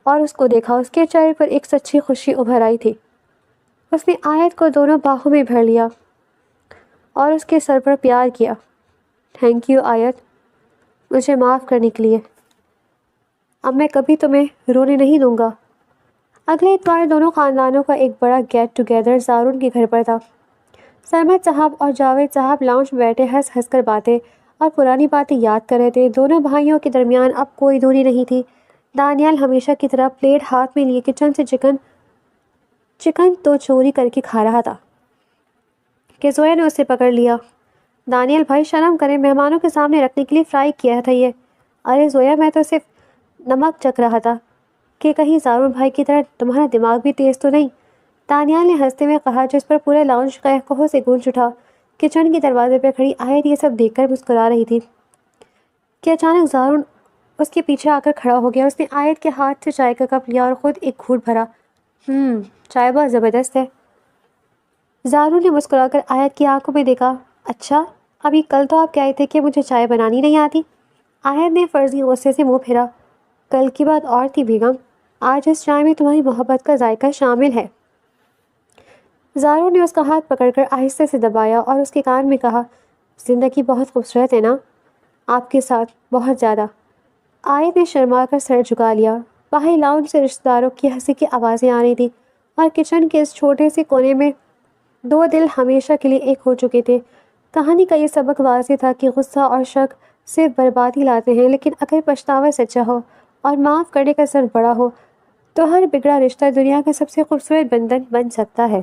اور اس کو دیکھا، اس کے چہرے پر ایک سچی خوشی ابھر آئی تھی۔ اس نے آیت کو دونوں باہوں میں بھر لیا اور اس کے سر پر پیار کیا۔ تھینک یو آیت، مجھے معاف کرنے کے لیے۔ اب میں کبھی تمہیں رونے نہیں دوں گا۔ اگلے اتوار دونوں خاندانوں کا ایک بڑا گیٹ ٹوگیدر زارون کے گھر پر تھا۔ سرمد صاحب اور جاوید صاحب لاؤنج میں بیٹھے ہنس ہنس کر باتیں اور پرانی باتیں یاد کر رہے تھے۔ دونوں بھائیوں کے درمیان اب کوئی دوری نہیں تھی، دانیال ہمیشہ کی طرح پلیٹ ہاتھ میں لیے کچن سے چکن تو چوری کر کے کھا رہا تھا کہ زویا نے اسے پکڑ لیا۔ دانیال بھائی شرم کریں، مہمانوں کے سامنے رکھنے کے لیے فرائی کیا تھا یہ۔ ارے زویا میں تو صرف نمک چکھ رہا تھا کہ کہیں زارون بھائی کی طرح تمہارا دماغ بھی تیز تو نہیں، دانیال نے ہنستے ہوئے کہا، جس پر پورے لاؤنج قہقہوں سے گونج اٹھا۔ کچن کے دروازے پہ کھڑی آیت یہ سب دیکھ کر مسکرا رہی تھی کہ اچانک زارون اس کے پیچھے آ کر کھڑا ہو گیا۔ اس نے آیت کے ہاتھ سے چائے کا کپ لیا اور خود ایک گھونٹ بھرا۔ چائے بہت زبردست ہے۔ زارون نے مسکرا کر آیت کی آنکھوں میں دیکھا۔ اچھا، ابھی کل تو آپ کہے تھے کہ مجھے چائے بنانی نہیں آتی۔ آیت نے فرضی غصے سے منہ پھیرا۔ کل کی بات اور تھی بیگم، آج اس چائے میں تمہاری محبت کا ذائقہ شامل ہے۔ زارون نے اس کا ہاتھ پکڑ کر آہستہ سے دبایا اور اس کے کان میں کہا، زندگی بہت خوبصورت ہے نا آپ کے ساتھ، بہت زیادہ۔ آیت نے شرما کر سر جھکا لیا۔ باہر لاؤنج سے رشتہ داروں کی ہنسی کی آوازیں آ رہی تھیں اور کچن کے اس چھوٹے سے کونے میں دو دل ہمیشہ کے لیے ایک ہو چکے تھے۔ کہانی کا یہ سبق واضح تھا کہ غصہ اور شک صرف بربادی لاتے ہیں، لیکن اگر پچھتاوا سچا ہو اور معاف کرنے کا سر بڑا ہو تو ہر بگڑا رشتہ دنیا کا سب سے خوبصورت بندھن بن سکتا ہے۔